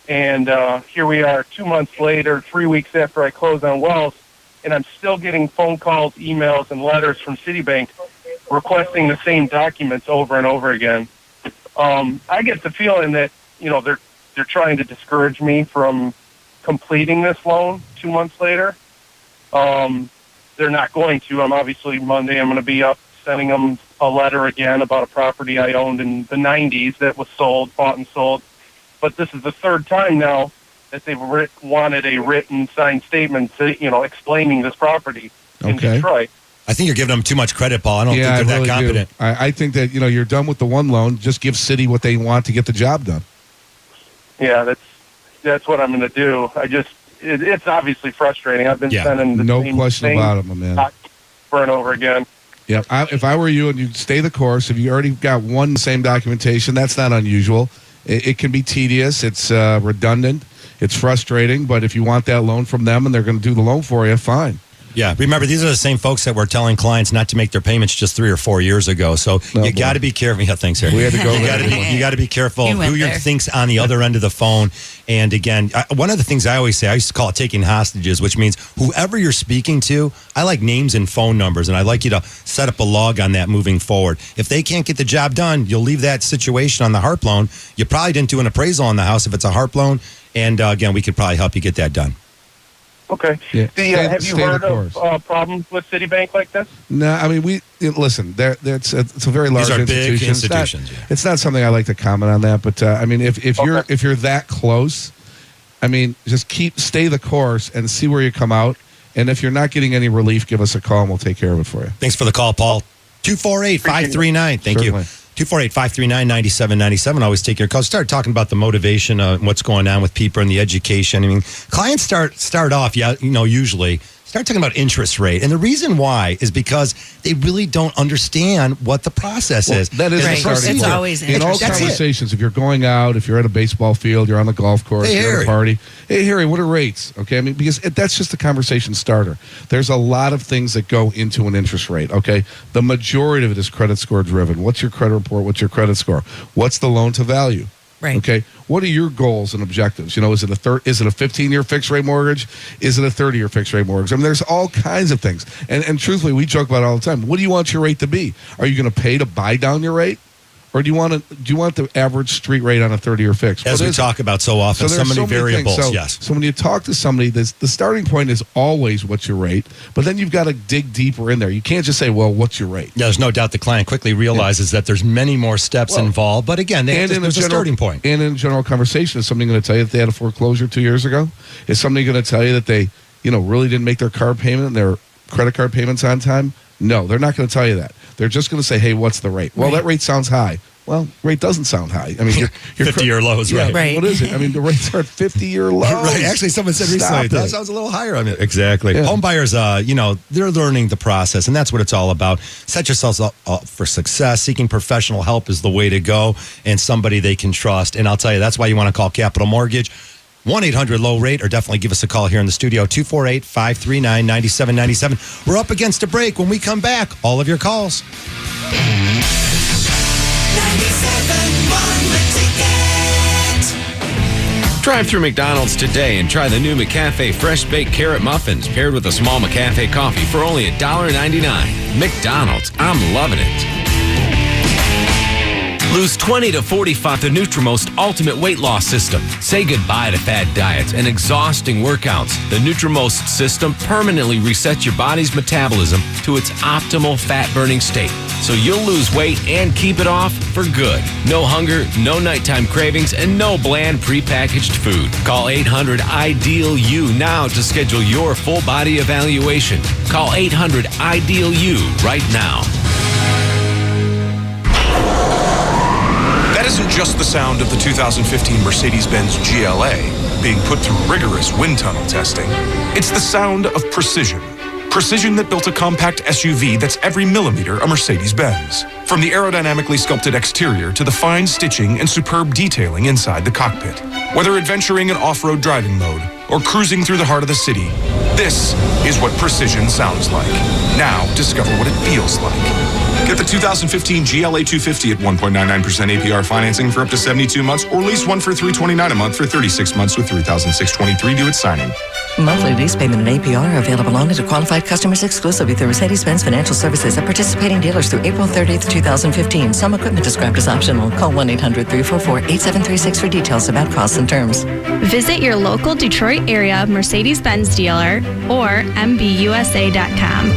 And here we are 2 months later, 3 weeks after I closed on Wells, and I'm still getting phone calls, emails, and letters from Citibank requesting the same documents over and over again. I get the feeling that, they're trying to discourage me from completing this loan 2 months later. They're not going to. Obviously Monday I'm going to be up sending them a letter again about a property I owned in the 90s that was bought and sold. But this is the third time now that they've wanted a written signed statement, explaining this property in Detroit. I think you're giving them too much credit, Paul. I don't think they're that competent. I think that, you're done with the one loan. Just give Citi what they want to get the job done. Yeah, that's what I'm going to do. It's obviously frustrating. I've been sending the same question about it, my man. Over and over again. Yeah, if I were you and you stay the course, if you already got one same documentation, that's not unusual. It can be tedious. It's redundant. It's frustrating. But if you want that loan from them and they're going to do the loan for you, fine. Yeah, remember, these are the same folks that were telling clients not to make their payments just 3 or 4 years ago. So you got to be careful. Yeah, thanks, Harry. We had to go. You got to be careful who you think's on the other end of the phone. And again, one of the things I always say, I used to call it taking hostages, which means whoever you're speaking to, I like names and phone numbers, and I'd like you to set up a log on that moving forward. If they can't get the job done, you'll leave that situation on the HARP loan. You probably didn't do an appraisal on the house if it's a HARP loan. And again, we could probably help you get that done. Okay. Yeah. Have you heard of problems with Citibank like this? No, I mean, listen, it's a very large These are institution. big institutions. It's not something I like to comment on that, but I mean, if you're that close, I mean, just stay the course and see where you come out. And if you're not getting any relief, give us a call and we'll take care of it for you. Thanks for the call, Paul. 248-539. Thank you. 248-539-9797. Always take your calls. Start talking about the motivation, what's going on with people and the education. I mean, clients start off, usually start talking about interest rate. And the reason why is because they really don't understand what the process is. That is right. the starting It's point. always in all conversations, if you're going out, if you're at a baseball field, you're on the golf course, you're at a party. Hey, Harry, what are rates? Okay, I mean, because that's just a conversation starter. There's a lot of things that go into an interest rate, okay? The majority of it is credit score driven. What's your credit report? What's your credit score? What's the loan to value? Right. Okay. What are your goals and objectives? Is it a 15-year fixed rate mortgage? Is it a 30-year fixed rate mortgage? I mean, there's all kinds of things. And truthfully, we joke about it all the time. What do you want your rate to be? Are you going to pay to buy down your rate? Or do you want the average street rate on a 30-year fix? As we talk about so often, so many variables. So when you talk to somebody, the starting point is always what's your rate, but then you've got to dig deeper in there. You can't just say, well, what's your rate? Yeah, there's no doubt the client quickly realizes that there's many more steps involved. But again, there's a starting point. And in a general conversation, is somebody going to tell you that they had a foreclosure 2 years ago? Is somebody going to tell you that they, really didn't make their car payment and their credit card payments on time? No, they're not going to tell you that. They're just going to say, hey, what's the rate? Well, that rate sounds high. Well, rate doesn't sound high. I mean, your 50-year lows, right? What is it? I mean, the rates are at 50-year lows. Right. Actually, someone said recently that sounds a little higher on it. Exactly. Yeah. Home buyers, they're learning the process, and that's what it's all about. Set yourselves up for success. Seeking professional help is the way to go, and somebody they can trust. And I'll tell you, that's why you want to call Capital Mortgage. 1-800-LOW-RATE, or definitely give us a call here in the studio, 248-539-9797. We're up against a break. When we come back, all of your calls. Drive through McDonald's today and try the new McCafe Fresh Baked Carrot Muffins paired with a small McCafe coffee for only $1.99. McDonald's, I'm loving it. Lose 20 to 45 the Nutrimost Ultimate Weight Loss System. Say goodbye to fad diets and exhausting workouts. The Nutrimost system permanently resets your body's metabolism to its optimal fat-burning state. So you'll lose weight and keep it off for good. No hunger, no nighttime cravings, and no bland prepackaged food. Call 800-IDEAL-U now to schedule your full body evaluation. Call 800-IDEAL-U right now. That isn't just the sound of the 2015 Mercedes-Benz GLA being put through rigorous wind tunnel testing. It's the sound of precision. Precision that built a compact SUV that's every millimeter a Mercedes-Benz. From the aerodynamically sculpted exterior to the fine stitching and superb detailing inside the cockpit. Whether adventuring in off-road driving mode or cruising through the heart of the city, this is what precision sounds like. Now, discover what it feels like. Get the 2015 GLA 250 at 1.99% APR financing for up to 72 months, or lease one for $329 a month for 36 months with $3,623 due at signing. Monthly lease payment and APR are available only to qualified customers exclusively through Mercedes-Benz Financial Services at participating dealers through April 30th, 2015. Some equipment described as optional. Call 1-800-344-8736 for details about costs and terms. Visit your local Detroit area Mercedes-Benz dealer or MBUSA.com.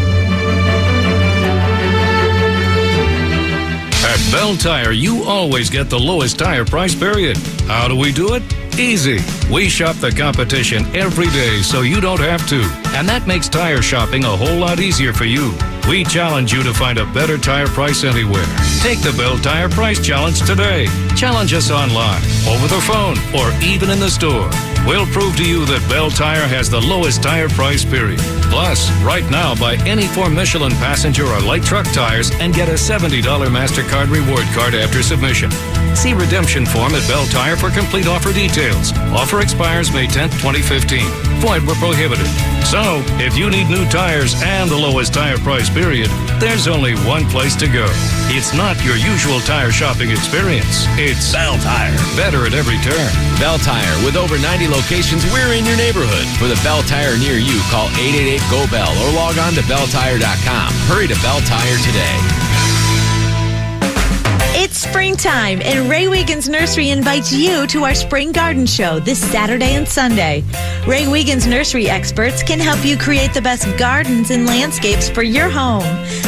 At Bell Tire, you always get the lowest tire price, period. How do we do it? Easy. We shop the competition every day so you don't have to. And that makes tire shopping a whole lot easier for you. We challenge you to find a better tire price anywhere. Take the Bell Tire Price Challenge today. Challenge us online, over the phone, or even in the store. We'll prove to you that Bell Tire has the lowest tire price, period. Plus, right now, buy any 4 Michelin passenger or light truck tires and get a $70 MasterCard reward card after submission. See redemption form at Bell Tire for complete offer details. Offer expires May 10th, 2015. Void where prohibited. So, if you need new tires and the lowest tire price, period, there's only one place to go. It's not your usual tire shopping experience. It's Bell Tire. Better at every turn. Bell Tire. With over 90 locations, we're in your neighborhood. For the Bell Tire near you, call 888-GO-BELL or log on to belltire.com. Hurry to Bell Tire today. It's springtime, and Ray Wiegand's Nursery invites you to our Spring Garden Show this Saturday and Sunday. Ray Wiegand's Nursery experts can help you create the best gardens and landscapes for your home.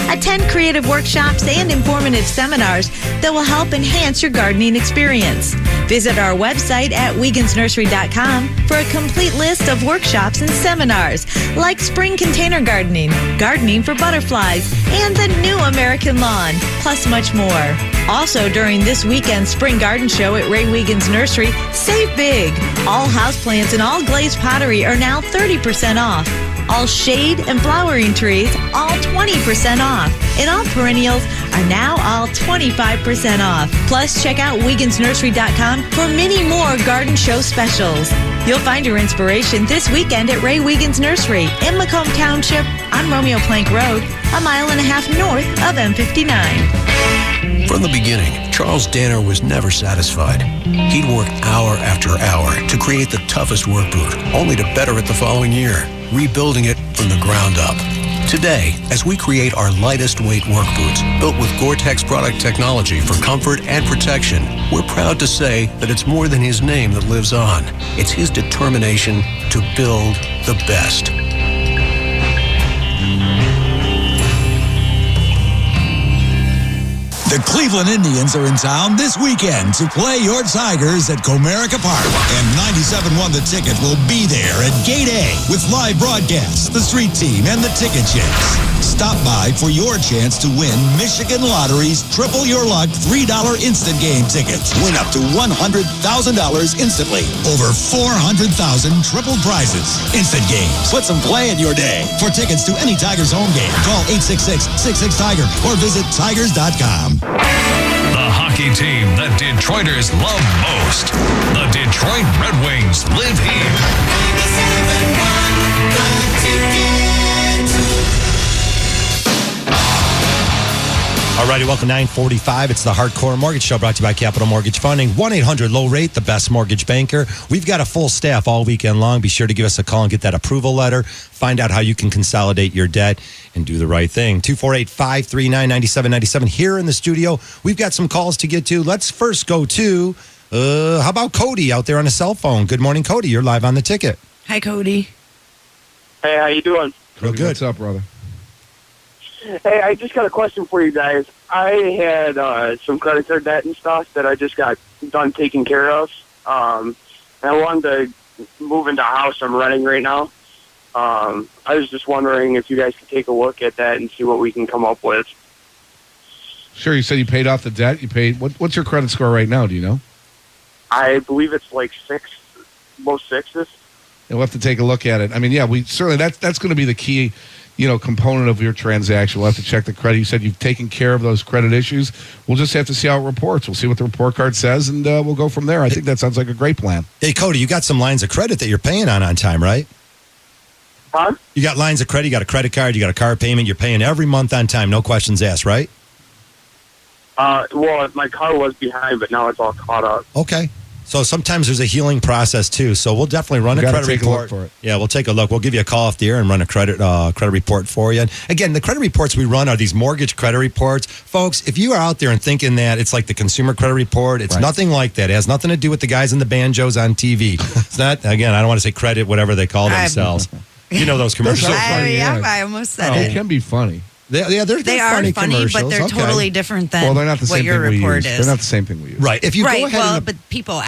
Attend creative workshops and informative seminars that will help enhance your gardening experience. Visit our website at WiegandsNursery.com for a complete list of workshops and seminars like spring container gardening, gardening for butterflies, and the new American lawn, plus much more. Also, during this weekend's Spring Garden Show at Ray Wiegand's Nursery, save big. All houseplants and all glazed pottery are now 30% off. All shade and flowering trees, all 20% off. And all perennials are now all 25% off. Plus, check out WiegandsNursery.com for many more garden show specials. You'll find your inspiration this weekend at Ray Wiegand's Nursery in Macomb Township on Romeo Plank Road, a 1.5 miles north of M59. From the beginning, Charles Danner was never satisfied. He'd work hour after hour to create the toughest work boot, only to better it the following year, rebuilding it from the ground up. Today, as we create our lightest weight work boots, built with Gore-Tex product technology for comfort and protection, we're proud to say that it's more than his name that lives on. It's his determination to build the best. The Cleveland Indians are in town this weekend to play your Tigers at Comerica Park. And 97.1 The Ticket will be there at Gate A with live broadcasts, the street team, and the ticket checks. Stop by for your chance to win Michigan Lottery's Triple Your Luck $3 instant game tickets. Win up to $100,000 instantly. Over 400,000 triple prizes. Instant games. Put some play in your day. For tickets to any Tigers home game, call 866-66-TIGER or visit tigers.com. The hockey team that Detroiters love most. The Detroit Red Wings live here. 97.1 The Ticket. All righty, welcome 9:45. It's the Hardcore Mortgage Show brought to you by Capital Mortgage Funding. 1-800-LOW-RATE, the best mortgage banker. We've got a full staff all weekend long. Be sure to give us a call and get that approval letter. Find out how you can consolidate your debt and do the right thing. 248-539-9797 here in the studio. We've got some calls to get to. Let's first go to, how about Cody out there on a cell phone? Good morning, Cody. You're live on the ticket. Hi, Cody. Hey, how you doing? Real good. What's up, brother? Hey, I just got a question for you guys. I had some credit card debt and stuff that I just got done taking care of. And I wanted to move into a house I'm renting right now. I was just wondering if you guys could take a look at that and see what we can come up with. Sure, you said you paid off the debt. You paid. What's your credit score right now? Do you know? I believe it's like 6, low 6s. And we'll have to take a look at it. I mean, yeah, we certainly that's going to be the key, component of your transaction. We'll have to check the credit. You said you've taken care of those credit issues. We'll just have to see how it reports. We'll see what the report card says, and we'll go from there. I think that sounds like a great plan. Hey, Cody, you got some lines of credit that you're paying on time, right? Huh? You got lines of credit, you got a credit card, you got a car payment, you're paying every month on time, no questions asked, right? Well, my car was behind, but now it's all caught up. Okay. So sometimes there's a healing process too. So we'll definitely run a credit report. For it. Yeah, we'll take a look. We'll give you a call off the air and run a credit report for you. And again, the credit reports we run are these mortgage credit reports. Folks, if you are out there and thinking that it's like the consumer credit report, it's nothing like that. It has nothing to do with the guys in the banjos on TV. It's not, again, I don't want to say credit, whatever they call themselves. You know those commercials. I almost said it. It can be funny. They are funny, but they're totally different than they're not the what same your thing we report use. is. They're not the same thing we use. Right. If you go ahead but people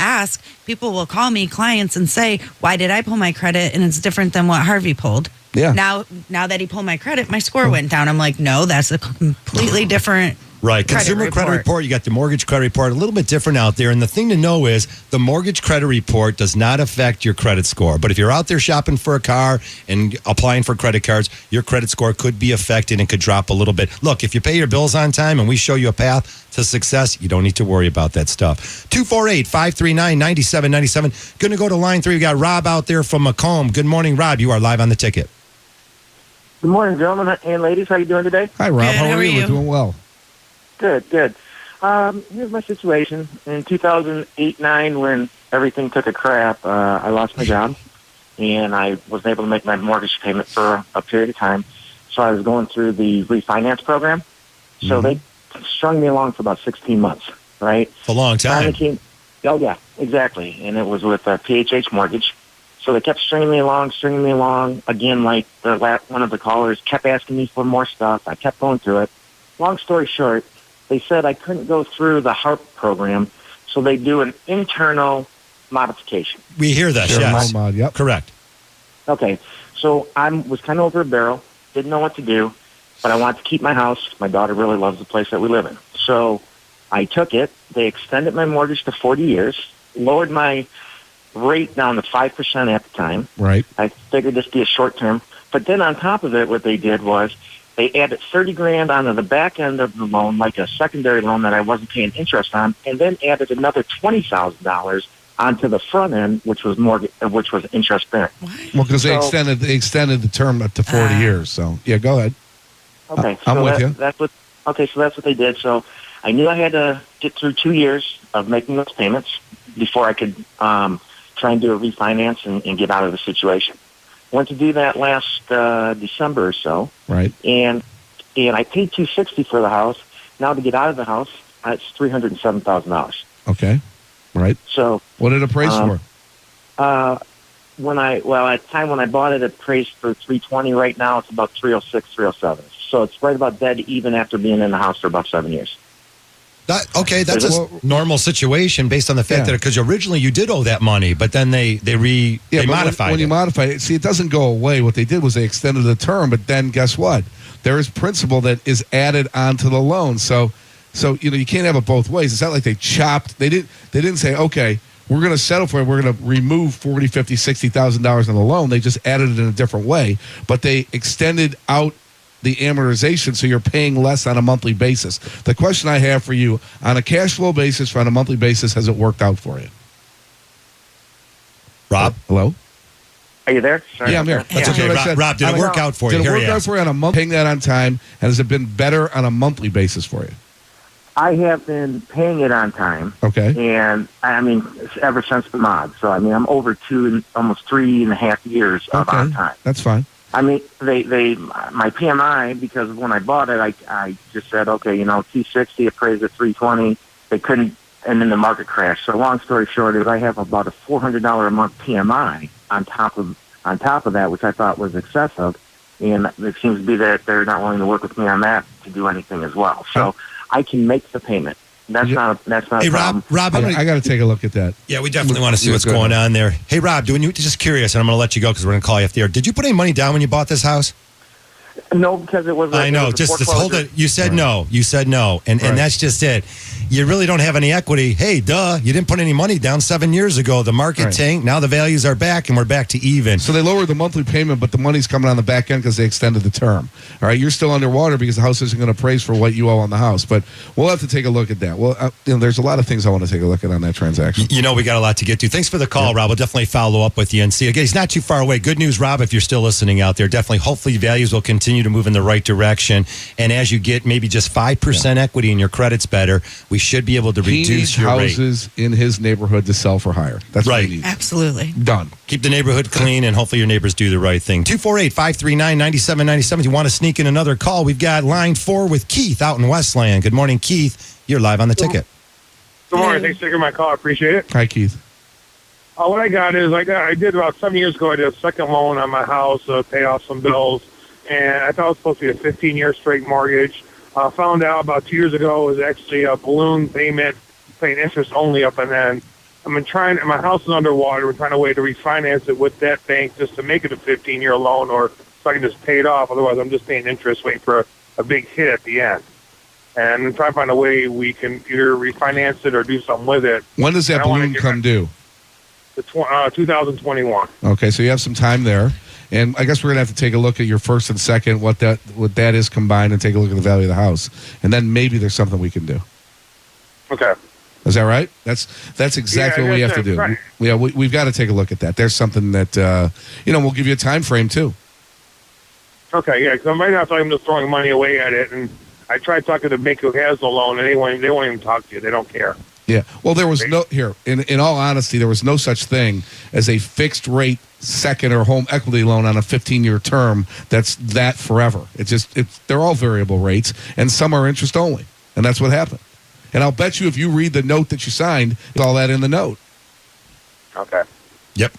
will call me clients and say, why did I pull my credit? And it's different than what Harvey pulled. Yeah. Now that he pulled my credit, my score went down. I'm like, no, that's a completely different Right. Consumer credit report. You got the mortgage credit report, a little bit different out there. And the thing to know is the mortgage credit report does not affect your credit score. But if you're out there shopping for a car and applying for credit cards, your credit score could be affected and could drop a little bit. Look, if you pay your bills on time and we show you a path to success, you don't need to worry about that stuff. 248-539-9797. Going to go to line 3. We got Rob out there from Macomb. Good morning, Rob. You are live on the ticket. Good morning, gentlemen and ladies. How you doing today? Hi, Rob. Good, how are you? We're doing well. Good. Here's my situation. In 2008-9, when everything took a crap, I lost my job, and I wasn't able to make my mortgage payment for a period of time. So I was going through the refinance program. So they strung me along for about 16 months, right? It's a long time. Oh, yeah, exactly. And it was with PHH Mortgage. So they kept stringing me along. Again, like one of the callers kept asking me for more stuff. I kept going through it. Long story short, they said I couldn't go through the HARP program, so they do an internal modification. We hear that, yes. Yep. Correct. Okay, so I was kind of over a barrel, didn't know what to do, but I wanted to keep my house. My daughter really loves the place that we live in. So I took it. They extended my mortgage to 40 years, lowered my rate down to 5% at the time. Right. I figured this would be a short term. But then on top of it, what they did was they added $30,000 onto the back end of the loan, like a secondary loan that I wasn't paying interest on, and then added another $20,000 onto the front end, which was interest bearing. Well, because they extended the term up to 40 years. So yeah, go ahead. Okay, I'm with you. So that's what they did. So I knew I had to get through 2 years of making those payments before I could try and do a refinance and get out of the situation. Went to do that last December or so. Right. And I paid $260 for the house. Now to get out of the house, it's $307,000. Okay. Right. So what did it appraise for? At the time when I bought it appraised for $320. Right now it's about $306, $307. So it's right about dead even after being in the house for about 7 years. That's a normal situation based on the fact that because originally you did owe that money, but then they modified it. When you modify it, see, it doesn't go away. What they did was they extended the term, but then guess what? There is principal that is added onto the loan. So you can't have it both ways. It's not like they chopped. They didn't say, okay, we're going to settle for it. We're going to remove $40,000, $50,000, $60,000 on the loan. They just added it in a different way, but they extended out the amortization, so you're paying less on a monthly basis. The question I have for you, on a cash flow basis, on a monthly basis, has it worked out for you? Rob? Hello? Are you there? Sorry Yeah, I'm here. about that. That's okay. what I said. Rob, did it work out for you? Did it Here work he out is. for you on a month? Paying that on time, and has it been better on a monthly basis for you? I have been paying it on time. Okay. And I mean, ever since the mod. So I mean, I'm over almost 3.5 years of on time. That's fine. I mean, my PMI, because when I bought it, I just said, okay, 260 appraised at 320. They couldn't, and then the market crashed. So long story short is I have about a $400 a month PMI on top of that, which I thought was excessive. And it seems to be that they're not willing to work with me on that to do anything as well. So I can make the payment. That's not a problem. Rob, I got to take a look at that. Yeah, we definitely want to see Yeah, what's go going ahead. on there. Hey, Rob, just curious, and I'm going to let you go because we're going to call you off the air. Did you put any money down when you bought this house? No, because it was. I know. It was a Just hold foreclosure. it. You said no. You said no, and that's just it. You really don't have any equity. Hey, duh! You didn't put any money down 7 years ago. The market tanked. Now the values are back, and we're back to even. So they lowered the monthly payment, but the money's coming on the back end because they extended the term. All right, you're still underwater because the house isn't going to appraise for what you owe on the house. But we'll have to take a look at that. Well, there's a lot of things I want to take a look at on that transaction. You know, we got a lot to get to. Thanks for the call, Rob. We'll definitely follow up with you and see. Again, he's not too far away. Good news, Rob, if you're still listening out there. Definitely, hopefully, values will continue to move in the right direction. And as you get maybe just 5% equity and your credit's better, we should be able to He reduce needs your rate. houses in his neighborhood to sell for higher. That's what he needs. Absolutely. Done. Keep the neighborhood clean, and hopefully your neighbors do the right thing. 248-539-9797. If you want to sneak in another call, we've got line 4 with Keith out in Westland. Good morning, Keith. You're live on the ticket. Good morning. Thanks for taking my call. I appreciate it. Hi, Keith. What I got is I did about 7 years ago. I did a second loan on my house, pay off some bills, and I thought it was supposed to be a 15-year straight mortgage. Found out about 2 years ago it was actually a balloon payment, paying interest only up and then. I've been trying. My house is underwater. We're trying a way to refinance it with that bank just to make it a 15-year loan, or so I can just pay it off. Otherwise, I'm just paying interest, waiting for a big hit at the end. And I'm trying to find a way we can either refinance it or do something with it. When does that And I wanna balloon get come due? The 2021. Okay, so you have some time there. And I guess we're going to have to take a look at your first and second, what that is combined, and take a look at the value of the house. And then maybe there's something we can do. Okay. Is that right? That's exactly Yeah, what we have to that's do. right. Yeah, we've got to take a look at that. There's something that, we'll give you a time frame, too. Okay, yeah, because right now I thought I'm just throwing money away at it, and I tried talking to the bank who has the loan, and they won't even talk to you. They don't care. Yeah. Well, there was in all honesty, there was no such thing as a fixed rate second or home equity loan on a 15-year term that's that forever. They're all variable rates, and some are interest only. And that's what happened. And I'll bet you if you read the note that you signed, it's all that in the note. Okay. Yep.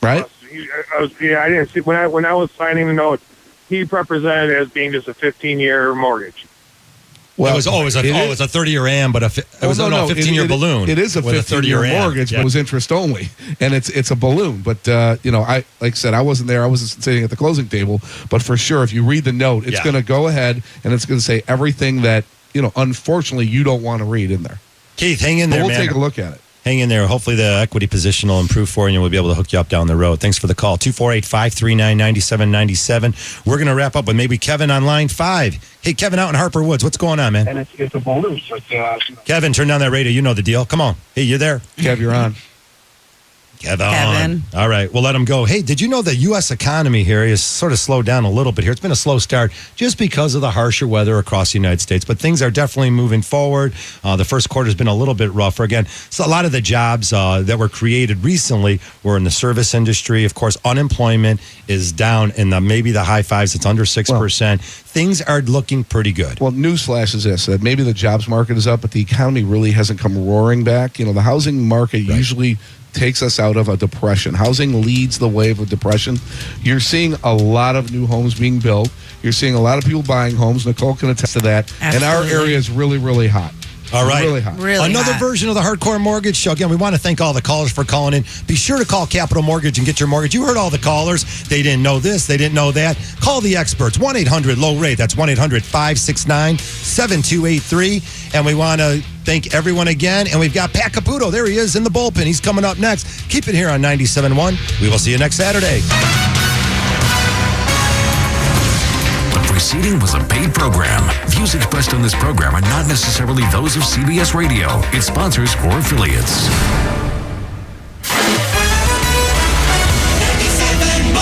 Right? I didn't see when I was signing the note. He represented it as being just a 15-year mortgage. Well, it was a 30-year AM, but it was a 15-year balloon. It is a with 15-year AM. mortgage, Yeah. but it was interest only, and it's a balloon. But like I said, I wasn't there. I wasn't sitting at the closing table. But for sure, if you read the note, it's going to go ahead and it's going to say everything that unfortunately you don't want to read in there. Keith, hang in there, we'll man. take a look at it. Hang in there. Hopefully the equity position will improve for you and we'll be able to hook you up down the road. Thanks for the call. 248-539-9797. We're going to wrap up with maybe Kevin on line 5. Hey, Kevin out in Harper Woods. What's going on, man? And it's a balloon. So Kevin, turn down that radio. You know the deal. Come on. Hey, you're there. Kev, you're on. Kevin. All right, we'll let him go. Hey, did you know the U.S. economy here is sort of slowed down a little bit here? It's been a slow start just because of the harsher weather across the United States, but things are definitely moving forward. The first quarter has been a little bit rougher. Again, so a lot of the jobs that were created recently were in the service industry. Of course, unemployment is down in maybe the high fives. It's under 6%. Things are looking pretty good. Well, newsflash is this: that maybe the jobs market is up, but the economy really hasn't come roaring back. The housing market usually takes us out of a depression. Housing leads the wave of depression. You're seeing a lot of new homes being built. You're seeing a lot of people buying homes. Nicole can attest to that. Absolutely. And our area is really, really hot. All right. Really hot. Another version of the Hardcore Mortgage Show. Again, we want to thank all the callers for calling in. Be sure to call Capital Mortgage and get your mortgage. You heard all the callers. They didn't know this. They didn't know that. Call the experts. 1-800-LOW-RATE. That's 1-800-569-7283. And we want to thank everyone again. And we've got Pat Caputo. There he is in the bullpen. He's coming up next. Keep it here on 97.1. We will see you next Saturday. The preceding was a paid program. Views expressed on this program are not necessarily those of CBS Radio, its sponsors, or affiliates. 97.1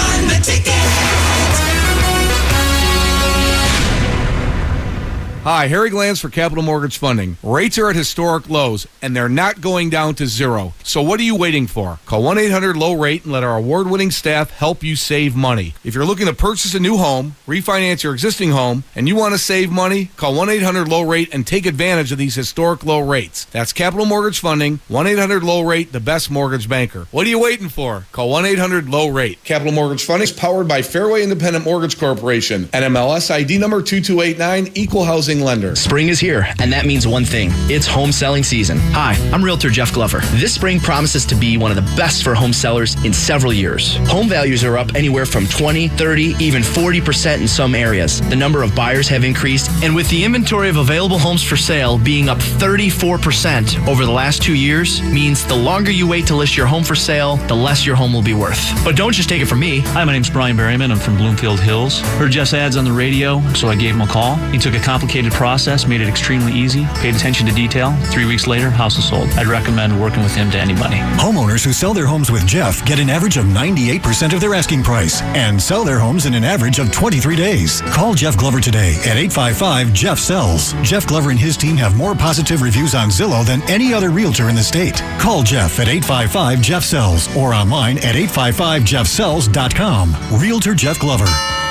Hi, Harry Glanz for Capital Mortgage Funding. Rates are at historic lows, and they're not going down to zero. So what are you waiting for? Call 1-800-LOW-RATE and let our award-winning staff help you save money. If you're looking to purchase a new home, refinance your existing home, and you want to save money, call 1-800-LOW-RATE and take advantage of these historic low rates. That's Capital Mortgage Funding, 1-800-LOW-RATE, the best mortgage banker. What are you waiting for? Call 1-800-LOW-RATE. Capital Mortgage Funding is powered by Fairway Independent Mortgage Corporation, NMLS ID number 2289, Equal Housing Lender. Spring is here, and that means one thing. It's home selling season. Hi, I'm Realtor Jeff Glover. This spring promises to be one of the best for home sellers in several years. Home values are up anywhere from 20, 30, even 40% in some areas. The number of buyers have increased, and with the inventory of available homes for sale being up 34% over the last 2 years, means the longer you wait to list your home for sale, the less your home will be worth. But don't just take it from me. Hi, my name's Brian Berryman. I'm from Bloomfield Hills. Heard Jeff's ads on the radio, so I gave him a call. He took a complicated process, made it extremely easy, paid attention to detail. 3 weeks later, house is sold. I'd recommend working with him to anybody. Homeowners who sell their homes with Jeff get an average of 98% of their asking price and sell their homes in an average of 23 days. Call Jeff Glover today at 855-JEFF-SELLS. Jeff Glover and his team have more positive reviews on Zillow than any other realtor in the state. Call Jeff at 855-JEFF-SELLS or online at 855jeffsells.com. Realtor Jeff Glover.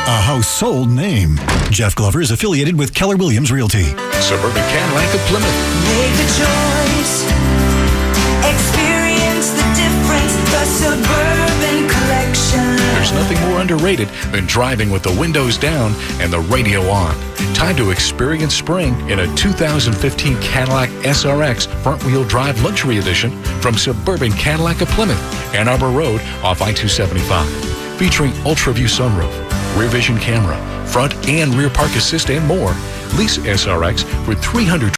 A house sold name. Jeff Glover is affiliated with Keller Williams Realty. Suburban Cadillac of Plymouth. Make the choice. Experience the difference. The Suburban Collection. There's nothing more underrated than driving with the windows down and the radio on. Time to experience spring in a 2015 Cadillac SRX front-wheel drive luxury edition from Suburban Cadillac of Plymouth, Ann Arbor Road off I-275. Featuring ultra-view sunroof, rear vision camera, front and rear park assist, and more. Lease SRX for $300